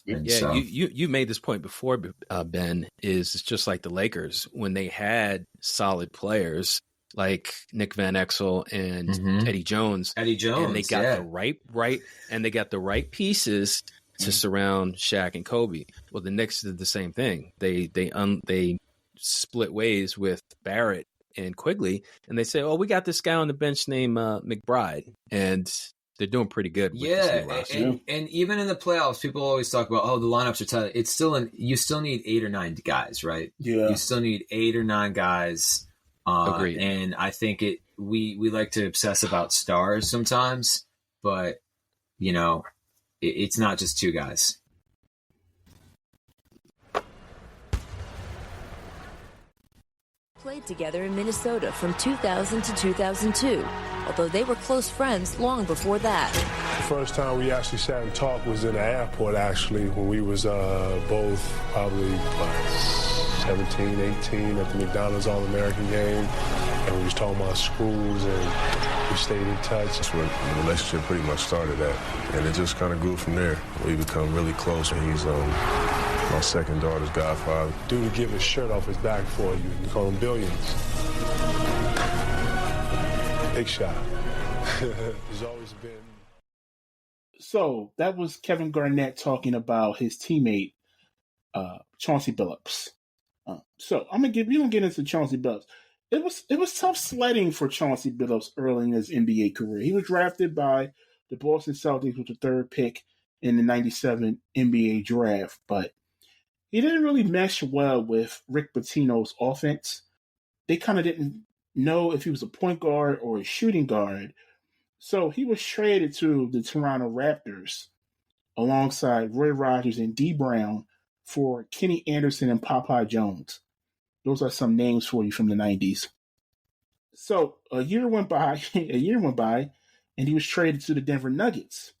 And so, you made this point before, Ben, is it's just like the Lakers when they had solid players like Nick Van Exel and Eddie Jones. And they got the right and they got the right pieces to surround Shaq and Kobe. Well, the Knicks did the same thing. They split ways with Barrett and Quigley, and they say, "Oh, we got this guy on the bench named McBride," and they're doing pretty good. With this and even in the playoffs, people always talk about, "Oh, the lineups are tight." It's still you still need 8 or 9 guys, right? Yeah, you still need 8 or 9 guys. Agreed. And I think we like to obsess about stars sometimes, but it's not just 2 guys. Played together in Minnesota from 2000 to 2002, although they were close friends long before that. The first time we actually sat and talked was in the airport, actually, when we was both probably 17, 18 at the McDonald's All-American game, and we was talking about schools, and we stayed in touch. That's where the relationship pretty much started at, and it just kind of grew from there. We become really close, and he's my second daughter's godfather. Dude would give his shirt off his back for you. You call him Billions. Big shot. He's always been. So that was Kevin Garnett talking about his teammate, Chauncey Billups. So we're gonna get into Chauncey Billups. It was tough sledding for Chauncey Billups early in his NBA career. He was drafted by the Boston Celtics with the 3rd pick in the '97 NBA draft, but he didn't really mesh well with Rick Pitino's offense. They kind of didn't know if he was a point guard or a shooting guard. So he was traded to the Toronto Raptors alongside Roy Rogers and D. Brown for Kenny Anderson and Popeye Jones. Those are some names for you from the 90s. So a year went by, and he was traded to the Denver Nuggets.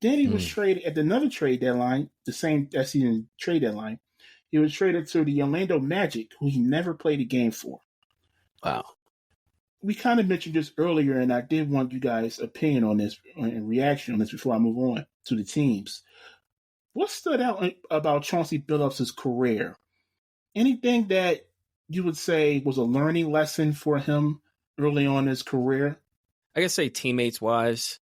Then he was traded at another trade deadline, that season trade deadline. He was traded to the Orlando Magic, who he never played a game for. Wow. We kind of mentioned this earlier, and I did want you guys' opinion on this and reaction on this before I move on to the teams. What stood out about Chauncey Billups' career? Anything that you would say was a learning lesson for him early on in his career? I guess say teammates wise,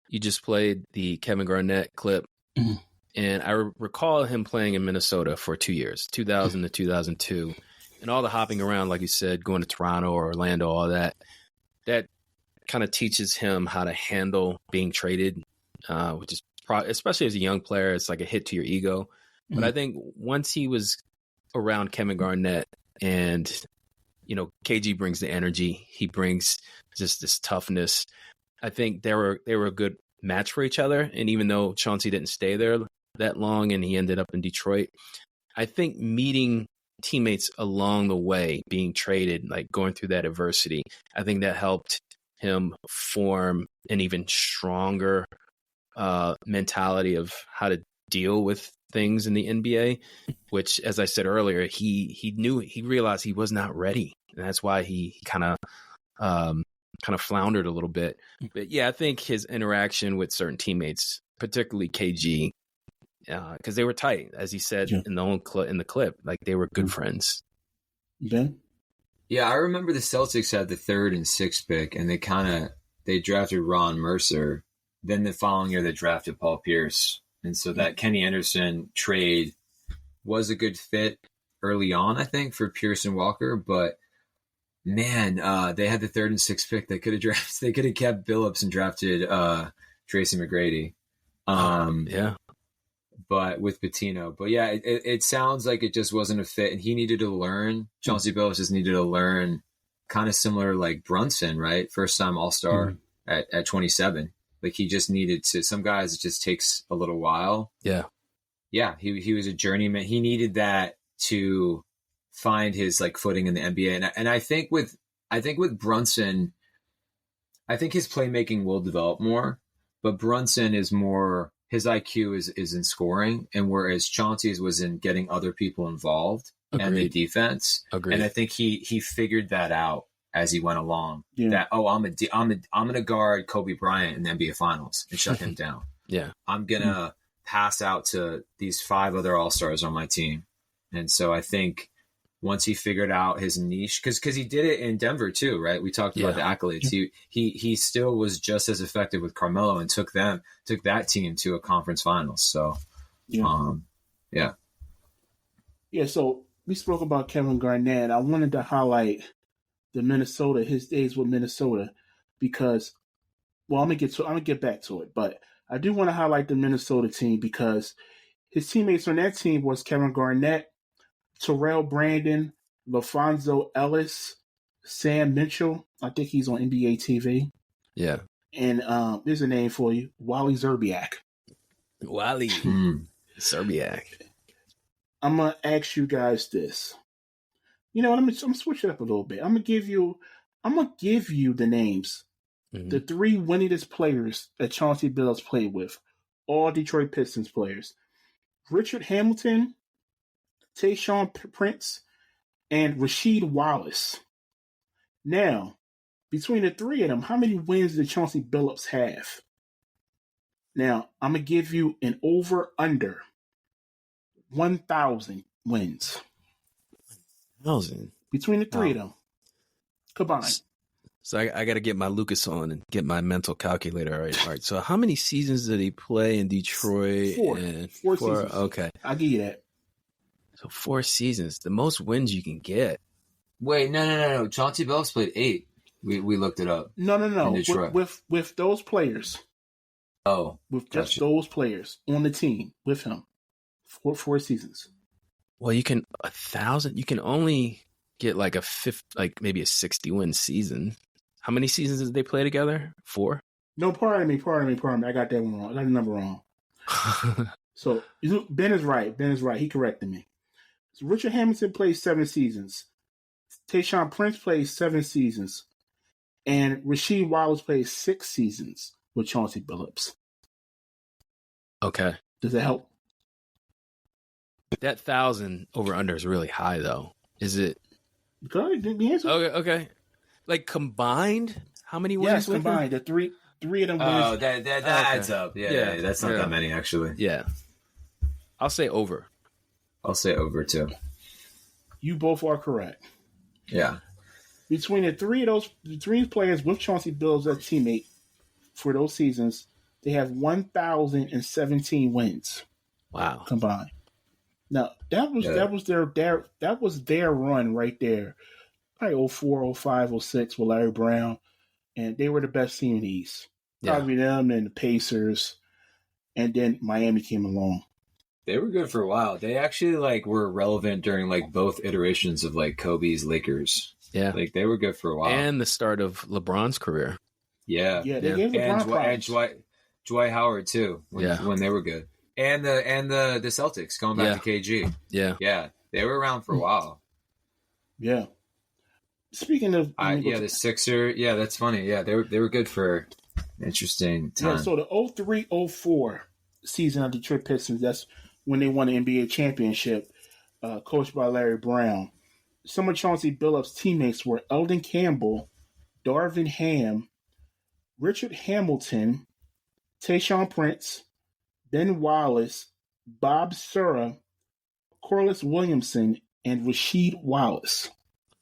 you just played the Kevin Garnett clip. Mhm. And I recall him playing in Minnesota for 2 years, 2000 to 2002. And all the hopping around, like you said, going to Toronto or Orlando, all that kind of teaches him how to handle being traded, which is especially as a young player, it's like a hit to your ego. But I think once he was around Kevin Garnett and, KG brings the energy, he brings just this toughness. I think they were a good match for each other. And even though Chauncey didn't stay there that long and he ended up in Detroit, I think meeting teammates along the way, being traded, like going through that adversity, I think that helped him form an even stronger mentality of how to deal with things in the NBA, which, as I said earlier, he realized he was not ready. And that's why he kind of floundered a little bit. But yeah, I think his interaction with certain teammates, particularly KG, because they were tight, as he said in the clip, like they were good friends. Ben? Yeah, I remember the Celtics had the 3rd and 6th pick, and they drafted Ron Mercer. Then the following year, they drafted Paul Pierce. And so that Kenny Anderson trade was a good fit early on, I think, for Pierce and Walker. But man, they had the 3rd and 6th pick. They could have kept Billups and drafted Tracy McGrady. But with Patino. But yeah, it sounds like it just wasn't a fit, and he needed to learn. Chauncey Billups just needed to learn, kind of similar like Brunson, right? First time All-Star at 27. Like he just needed to. Some guys it just takes a little while. Yeah. He was a journeyman. He needed that to find his like footing in the NBA, and I think with Brunson, I think his playmaking will develop more, but Brunson is more. His IQ is in scoring, and whereas Chauncey's was in getting other people involved and the defense. Agreed. And I think he figured that out as he went along. Yeah. That I'm gonna guard Kobe Bryant in the NBA Finals and shut him down. Yeah, I'm gonna pass out to these 5 other All-Stars on my team, and so I think once he figured out his niche, because he did it in Denver too, right? We talked about the accolades. He still was just as effective with Carmelo and took that team to a conference finals. So, yeah. So we spoke about Kevin Garnett. I wanted to highlight his days with Minnesota, because, well, I'm gonna get back to it, but I do want to highlight the Minnesota team because his teammates on that team was Kevin Garnett, Terrell Brandon, LaFonso Ellis, Sam Mitchell. I think he's on NBA TV. Yeah. And there's a name for you, Wally Szczerbiak. Wally Szczerbiak. I'm going to ask you guys this. You know what? I'm going to switch it up a little bit. I'm going to give you the names. Mm-hmm. The 3 winningest players that Chauncey Billups played with. All Detroit Pistons players. Richard Hamilton, Tayshaun Prince, and Rasheed Wallace. Now, between the 3 of them, how many wins did Chauncey Billups have? Now, I'm going to give you an over-under. 1,000 wins. 1,000? Between the 3 of them. Combined. So I got to get my Lucas on and get my mental calculator. All right. So how many seasons did he play in Detroit? 4 seasons. Okay. I'll give you that. So 4 seasons, the most wins you can get. Wait, no. Chauncey Billups played 8. We looked it up. No. With those players. Oh, with just those players on the team with him, 4 seasons. Well, you can 1,000. You can only get like maybe a 60-win season. How many seasons did they play together? 4. No, pardon me. I got that one wrong. I got the number wrong. So Ben is right. He corrected me. So Richard Hamilton played 7 seasons. Tayshaun Prince played 7 seasons. And Rasheed Wallace played 6 seasons with Chauncey Billups. Okay. Does that help? That 1,000 over under is really high, though. Is it? Go ahead. The answer. Okay. Like combined, how many wins? Yes, combined. The three of them. Oh, that adds up. Yeah, that's not that many actually. Yeah. I'll say over. I'll say over too. You both are correct. Yeah. Between the three players with Chauncey Billups as teammate for those seasons, they have 1,017 wins. Wow. Combined. Now that was their run right there. Probably 04, 05, 06 with Larry Brown, and they were the best team in the East. Probably them and the Pacers, and then Miami came along. They were good for a while. They actually were relevant during both iterations of Kobe's Lakers. Yeah, they were good for a while, and the start of LeBron's career. Yeah, they gave LeBron and Dwight Howard too. When they were good, and the Celtics going back to KG. Yeah, they were around for a while. Yeah. Speaking of the Sixer, that's funny. Yeah, they were good for an interesting time. Yeah, so the 03-04 season of Detroit Pistons, that's when they won the NBA championship, coached by Larry Brown. Some of Chauncey Billups' teammates were Eldon Campbell, Darvin Ham, Richard Hamilton, Tayshaun Prince, Ben Wallace, Bob Sura, Corliss Williamson, and Rasheed Wallace.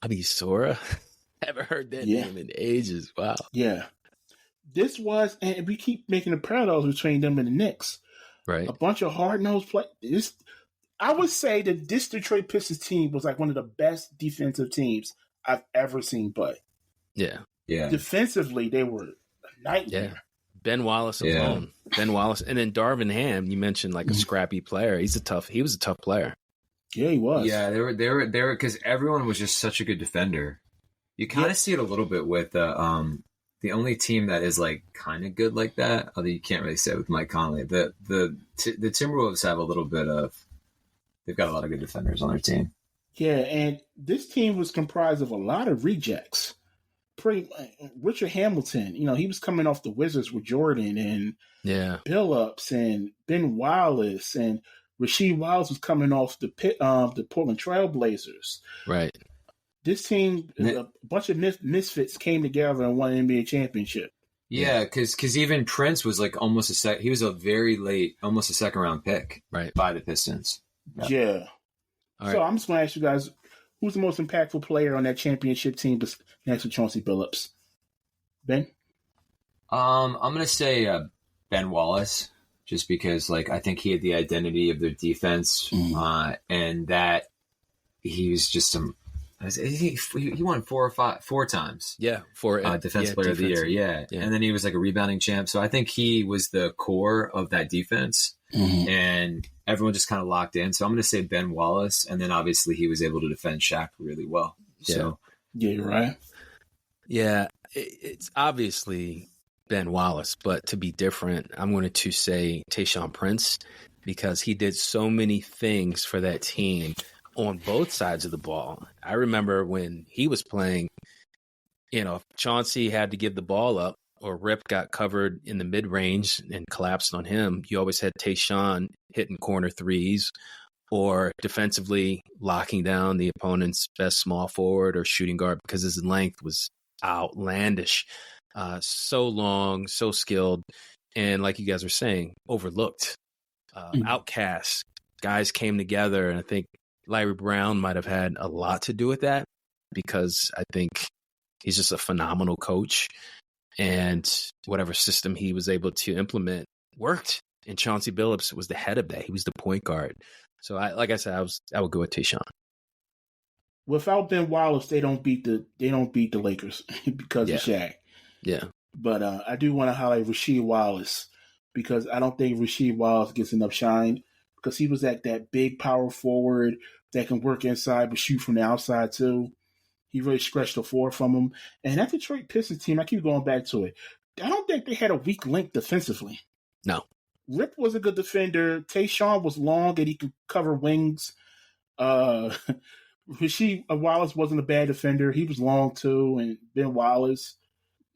Bobby Sura? Haven't heard that name in ages. Wow. Yeah. This was, and we keep making the parallels between them and the Knicks. Right. A bunch of hard-nosed players. I would say that this Detroit Pistons team was one of the best defensive teams I've ever seen play. Yeah. Yeah. Defensively, they were a nightmare. Yeah. Ben Wallace alone. Ben Wallace. And then Darvin Ham, you mentioned a scrappy player. He was a tough player. Yeah, he was. Yeah, they were because everyone was just such a good defender. You kind of see it a little bit with the only team that is kind of good like that, although you can't really say it with Mike Conley. The Timberwolves have a little bit of, they've got a lot of good defenders on their team. Yeah, and this team was comprised of a lot of rejects. Richard Hamilton, he was coming off the Wizards with Jordan and Billups and Ben Wallace, and Rasheed Wallace was coming off the Portland Trail Blazers. Right. This team, a bunch of misfits came together and won an NBA championship. Yeah, because even Prince was almost he was a very late, almost a second round pick, by the Pistons. Yeah. All so right. I'm just going to ask you guys, who's the most impactful player on that championship team next to Chauncey Billups? Ben? I'm going to say Ben Wallace, just because I think he had the identity of their defense, and that he was just he won 4 times. Yeah, for defense player of the year. Yeah. And then he was a rebounding champ. So I think he was the core of that defense, and everyone just kind of locked in. So I'm going to say Ben Wallace, and then obviously he was able to defend Shaq really well. So you're right. Yeah, it's obviously Ben Wallace, but to be different, I'm going to say Tayshaun Prince, because he did so many things for that team on both sides of the ball. I remember when he was playing, if Chauncey had to give the ball up or Rip got covered in the mid-range and collapsed on him, you always had Tayshaun hitting corner threes or defensively locking down the opponent's best small forward or shooting guard, because his length was outlandish. So long, so skilled, and like you guys were saying, overlooked, outcast. Guys came together, and I think Larry Brown might have had a lot to do with that, because I think he's just a phenomenal coach, and whatever system he was able to implement worked. And Chauncey Billups was the head of that. He was the point guard. So, I would go with Tayshaun. Without Ben Wallace, they don't beat the Lakers because of Shaq. Yeah. But I do want to highlight Rasheed Wallace, because I don't think Rasheed Wallace gets enough shine, because he was that big power forward that can work inside but shoot from the outside too. He really stretched the floor from him. And that Detroit Pistons team, I keep going back to it, I don't think they had a weak link defensively. No. Rip was a good defender. Tayshaun was long and he could cover wings. Rasheed Wallace wasn't a bad defender. He was long too, and Ben Wallace.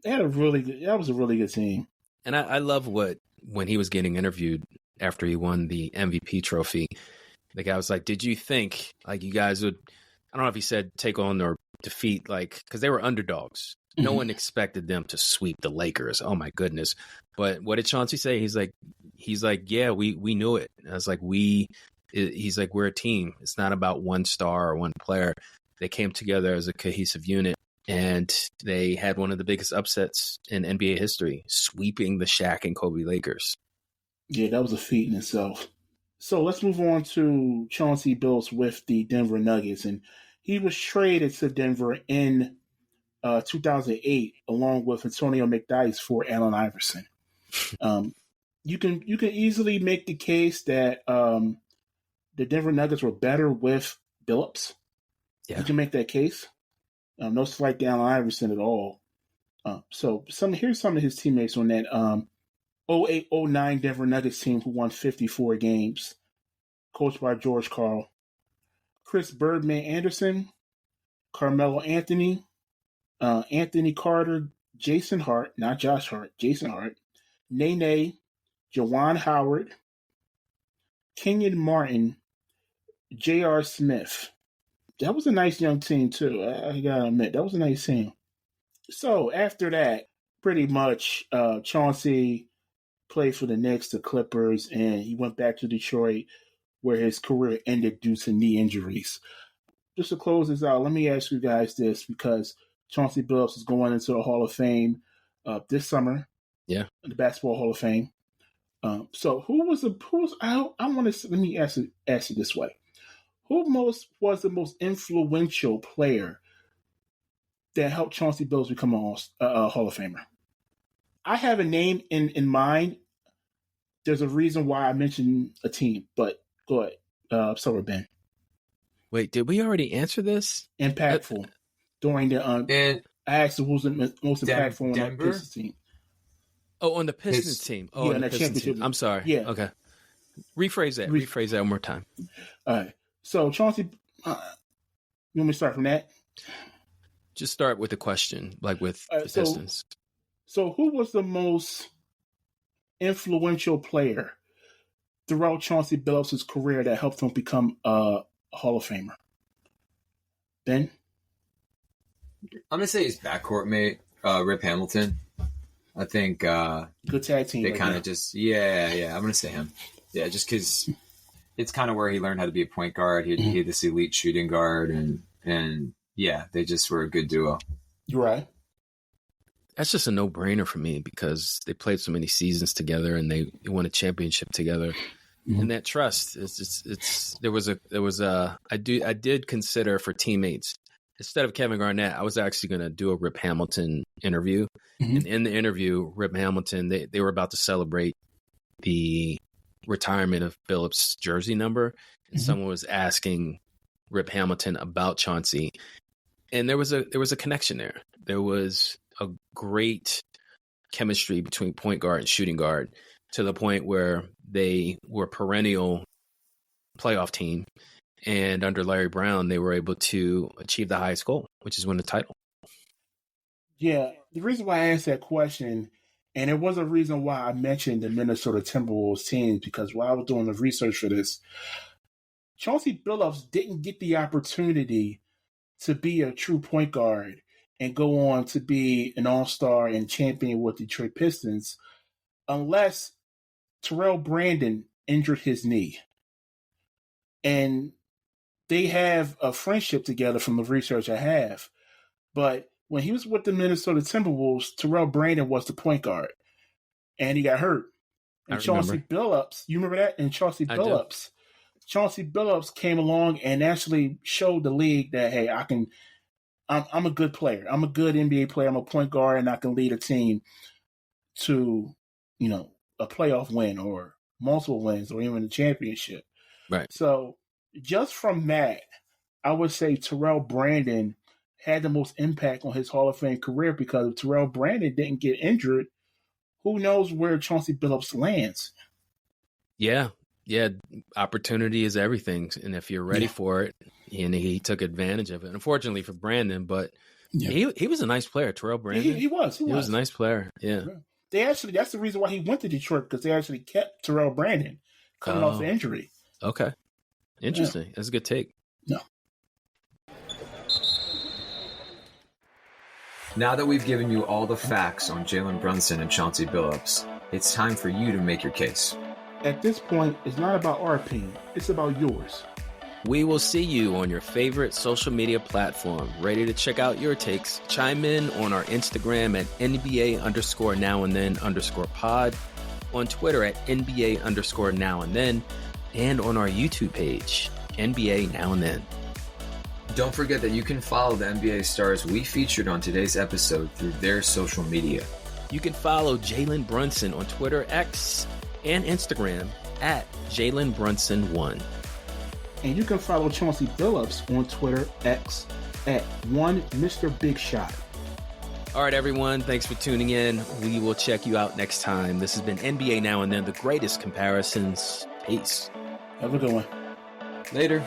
That was a really good team. And I love when he was getting interviewed after he won the MVP trophy, the guy was like, did you think you guys would, I don't know if he said take on or defeat, because they were underdogs. No one expected them to sweep the Lakers. Oh my goodness. But what did Chauncey say? He's like, yeah, we knew it. And I was like, he's like, we're a team. It's not about one star or one player. they came together as a cohesive unit, and they had one of the biggest upsets in NBA history, sweeping the Shaq and Kobe Lakers. Yeah, that was a feat in itself. So let's move on to Chauncey Billups with the Denver Nuggets. And he was traded to Denver in 2008, along with Antonio McDyess for Allen Iverson. You can easily make the case that the Denver Nuggets were better with Billups. Yeah. You can make that case. No slight to Allen Iverson at all. So here's some of his teammates on that 08-09 Denver Nuggets team who won 54 games, coached by George Karl. Chris Birdman Anderson, Carmelo Anthony, Anthony Carter, Jason Hart, not Josh Hart, Jason Hart, Nene, Jawan Howard, Kenyon Martin, J.R. Smith. That was a nice young team, too. I gotta admit, that was a nice team. So after that, pretty much Chauncey played for the Knicks, the Clippers, and he went back to Detroit, where his career ended due to knee injuries. Just to close this out, let me ask you guys this, because Chauncey Billups is going into the Hall of Fame this summer. Yeah, the Basketball Hall of Fame. So let me ask it this way: who was the most influential player that helped Chauncey Billups become a Hall of Famer? I have a name in mind. There's a reason why I mentioned a team, but go ahead. Sorry, Ben. Wait, did we already answer this? Impactful during the. I asked who's the most impactful on the Pistons team. Oh, on the Pistons team. Oh, yeah, on the Pistons team. I'm sorry. Yeah. Okay. Rephrase that. Rephrase that one more time. All right. So, Chauncey, you want me to start from that? Just start with the question, like with the Pistons. So, who was the most influential player throughout Chauncey Billups' career that helped him become a Hall of Famer? Ben? I'm going to say his backcourt mate, Rip Hamilton. I think good tag team. They kind of just I'm gonna say him. Yeah, just because it's kind of where he learned how to be a point guard. He had this elite shooting guard, and yeah, they just were a good duo. You're right. That's just a no-brainer for me because they played so many seasons together and they won a championship together. Mm-hmm. And that trust I did consider for teammates. Instead of Kevin Garnett, I was actually going to do a Rip Hamilton interview. Mm-hmm. And in the interview, Rip Hamilton, they were about to celebrate the retirement of Billups' jersey number. And someone was asking Rip Hamilton about Chauncey. And there was a connection there. There was a great chemistry between point guard and shooting guard to the point where they were a perennial playoff team. And under Larry Brown, they were able to achieve the highest goal, which is win the title. Yeah, the reason why I asked that question, and there was a reason why I mentioned the Minnesota Timberwolves team, because while I was doing the research for this, Chauncey Billups didn't get the opportunity to be a true point guard and go on to be an all-star and champion with Detroit Pistons unless Terrell Brandon injured his knee. And they have a friendship together from the research I have. But when he was with the Minnesota Timberwolves, Terrell Brandon was the point guard. And he got hurt. And Chauncey Billups, you remember that? And Chauncey Billups came along and actually showed the league that, hey, I'm a good player. I'm a good NBA player. I'm a point guard, and I can lead a team to, a playoff win or multiple wins or even a championship. Right. So just from that, I would say Terrell Brandon had the most impact on his Hall of Fame career, because if Terrell Brandon didn't get injured, who knows where Chauncey Billups lands? Yeah. Yeah. Opportunity is everything. And if you're ready for it, and he took advantage of it. Unfortunately for Brandon, but he was a nice player, Terrell Brandon. He was a nice player. Yeah. That's the reason why he went to Detroit, because they actually kept Terrell Brandon coming off the injury. Okay. Interesting. Yeah. That's a good take. No. Now that we've given you all the facts on Jalen Brunson and Chauncey Billups, it's time for you to make your case. At this point, it's not about our opinion. It's about yours. We will see you on your favorite social media platform. Ready to check out your takes? Chime in on our Instagram at NBA_now_and_then_pod, on Twitter at NBA_now_and_then, and on our YouTube page, NBA Now and Then. Don't forget that you can follow the NBA stars we featured on today's episode through their social media. You can follow Jalen Brunson on Twitter, X, and Instagram at Jalen Brunson1. And you can follow Chauncey Billups on Twitter, X, at @1MrBigShot. All right, everyone. Thanks for tuning in. We will check you out next time. This has been NBA Now and Then, the greatest comparisons. Peace. Have a good one. Later.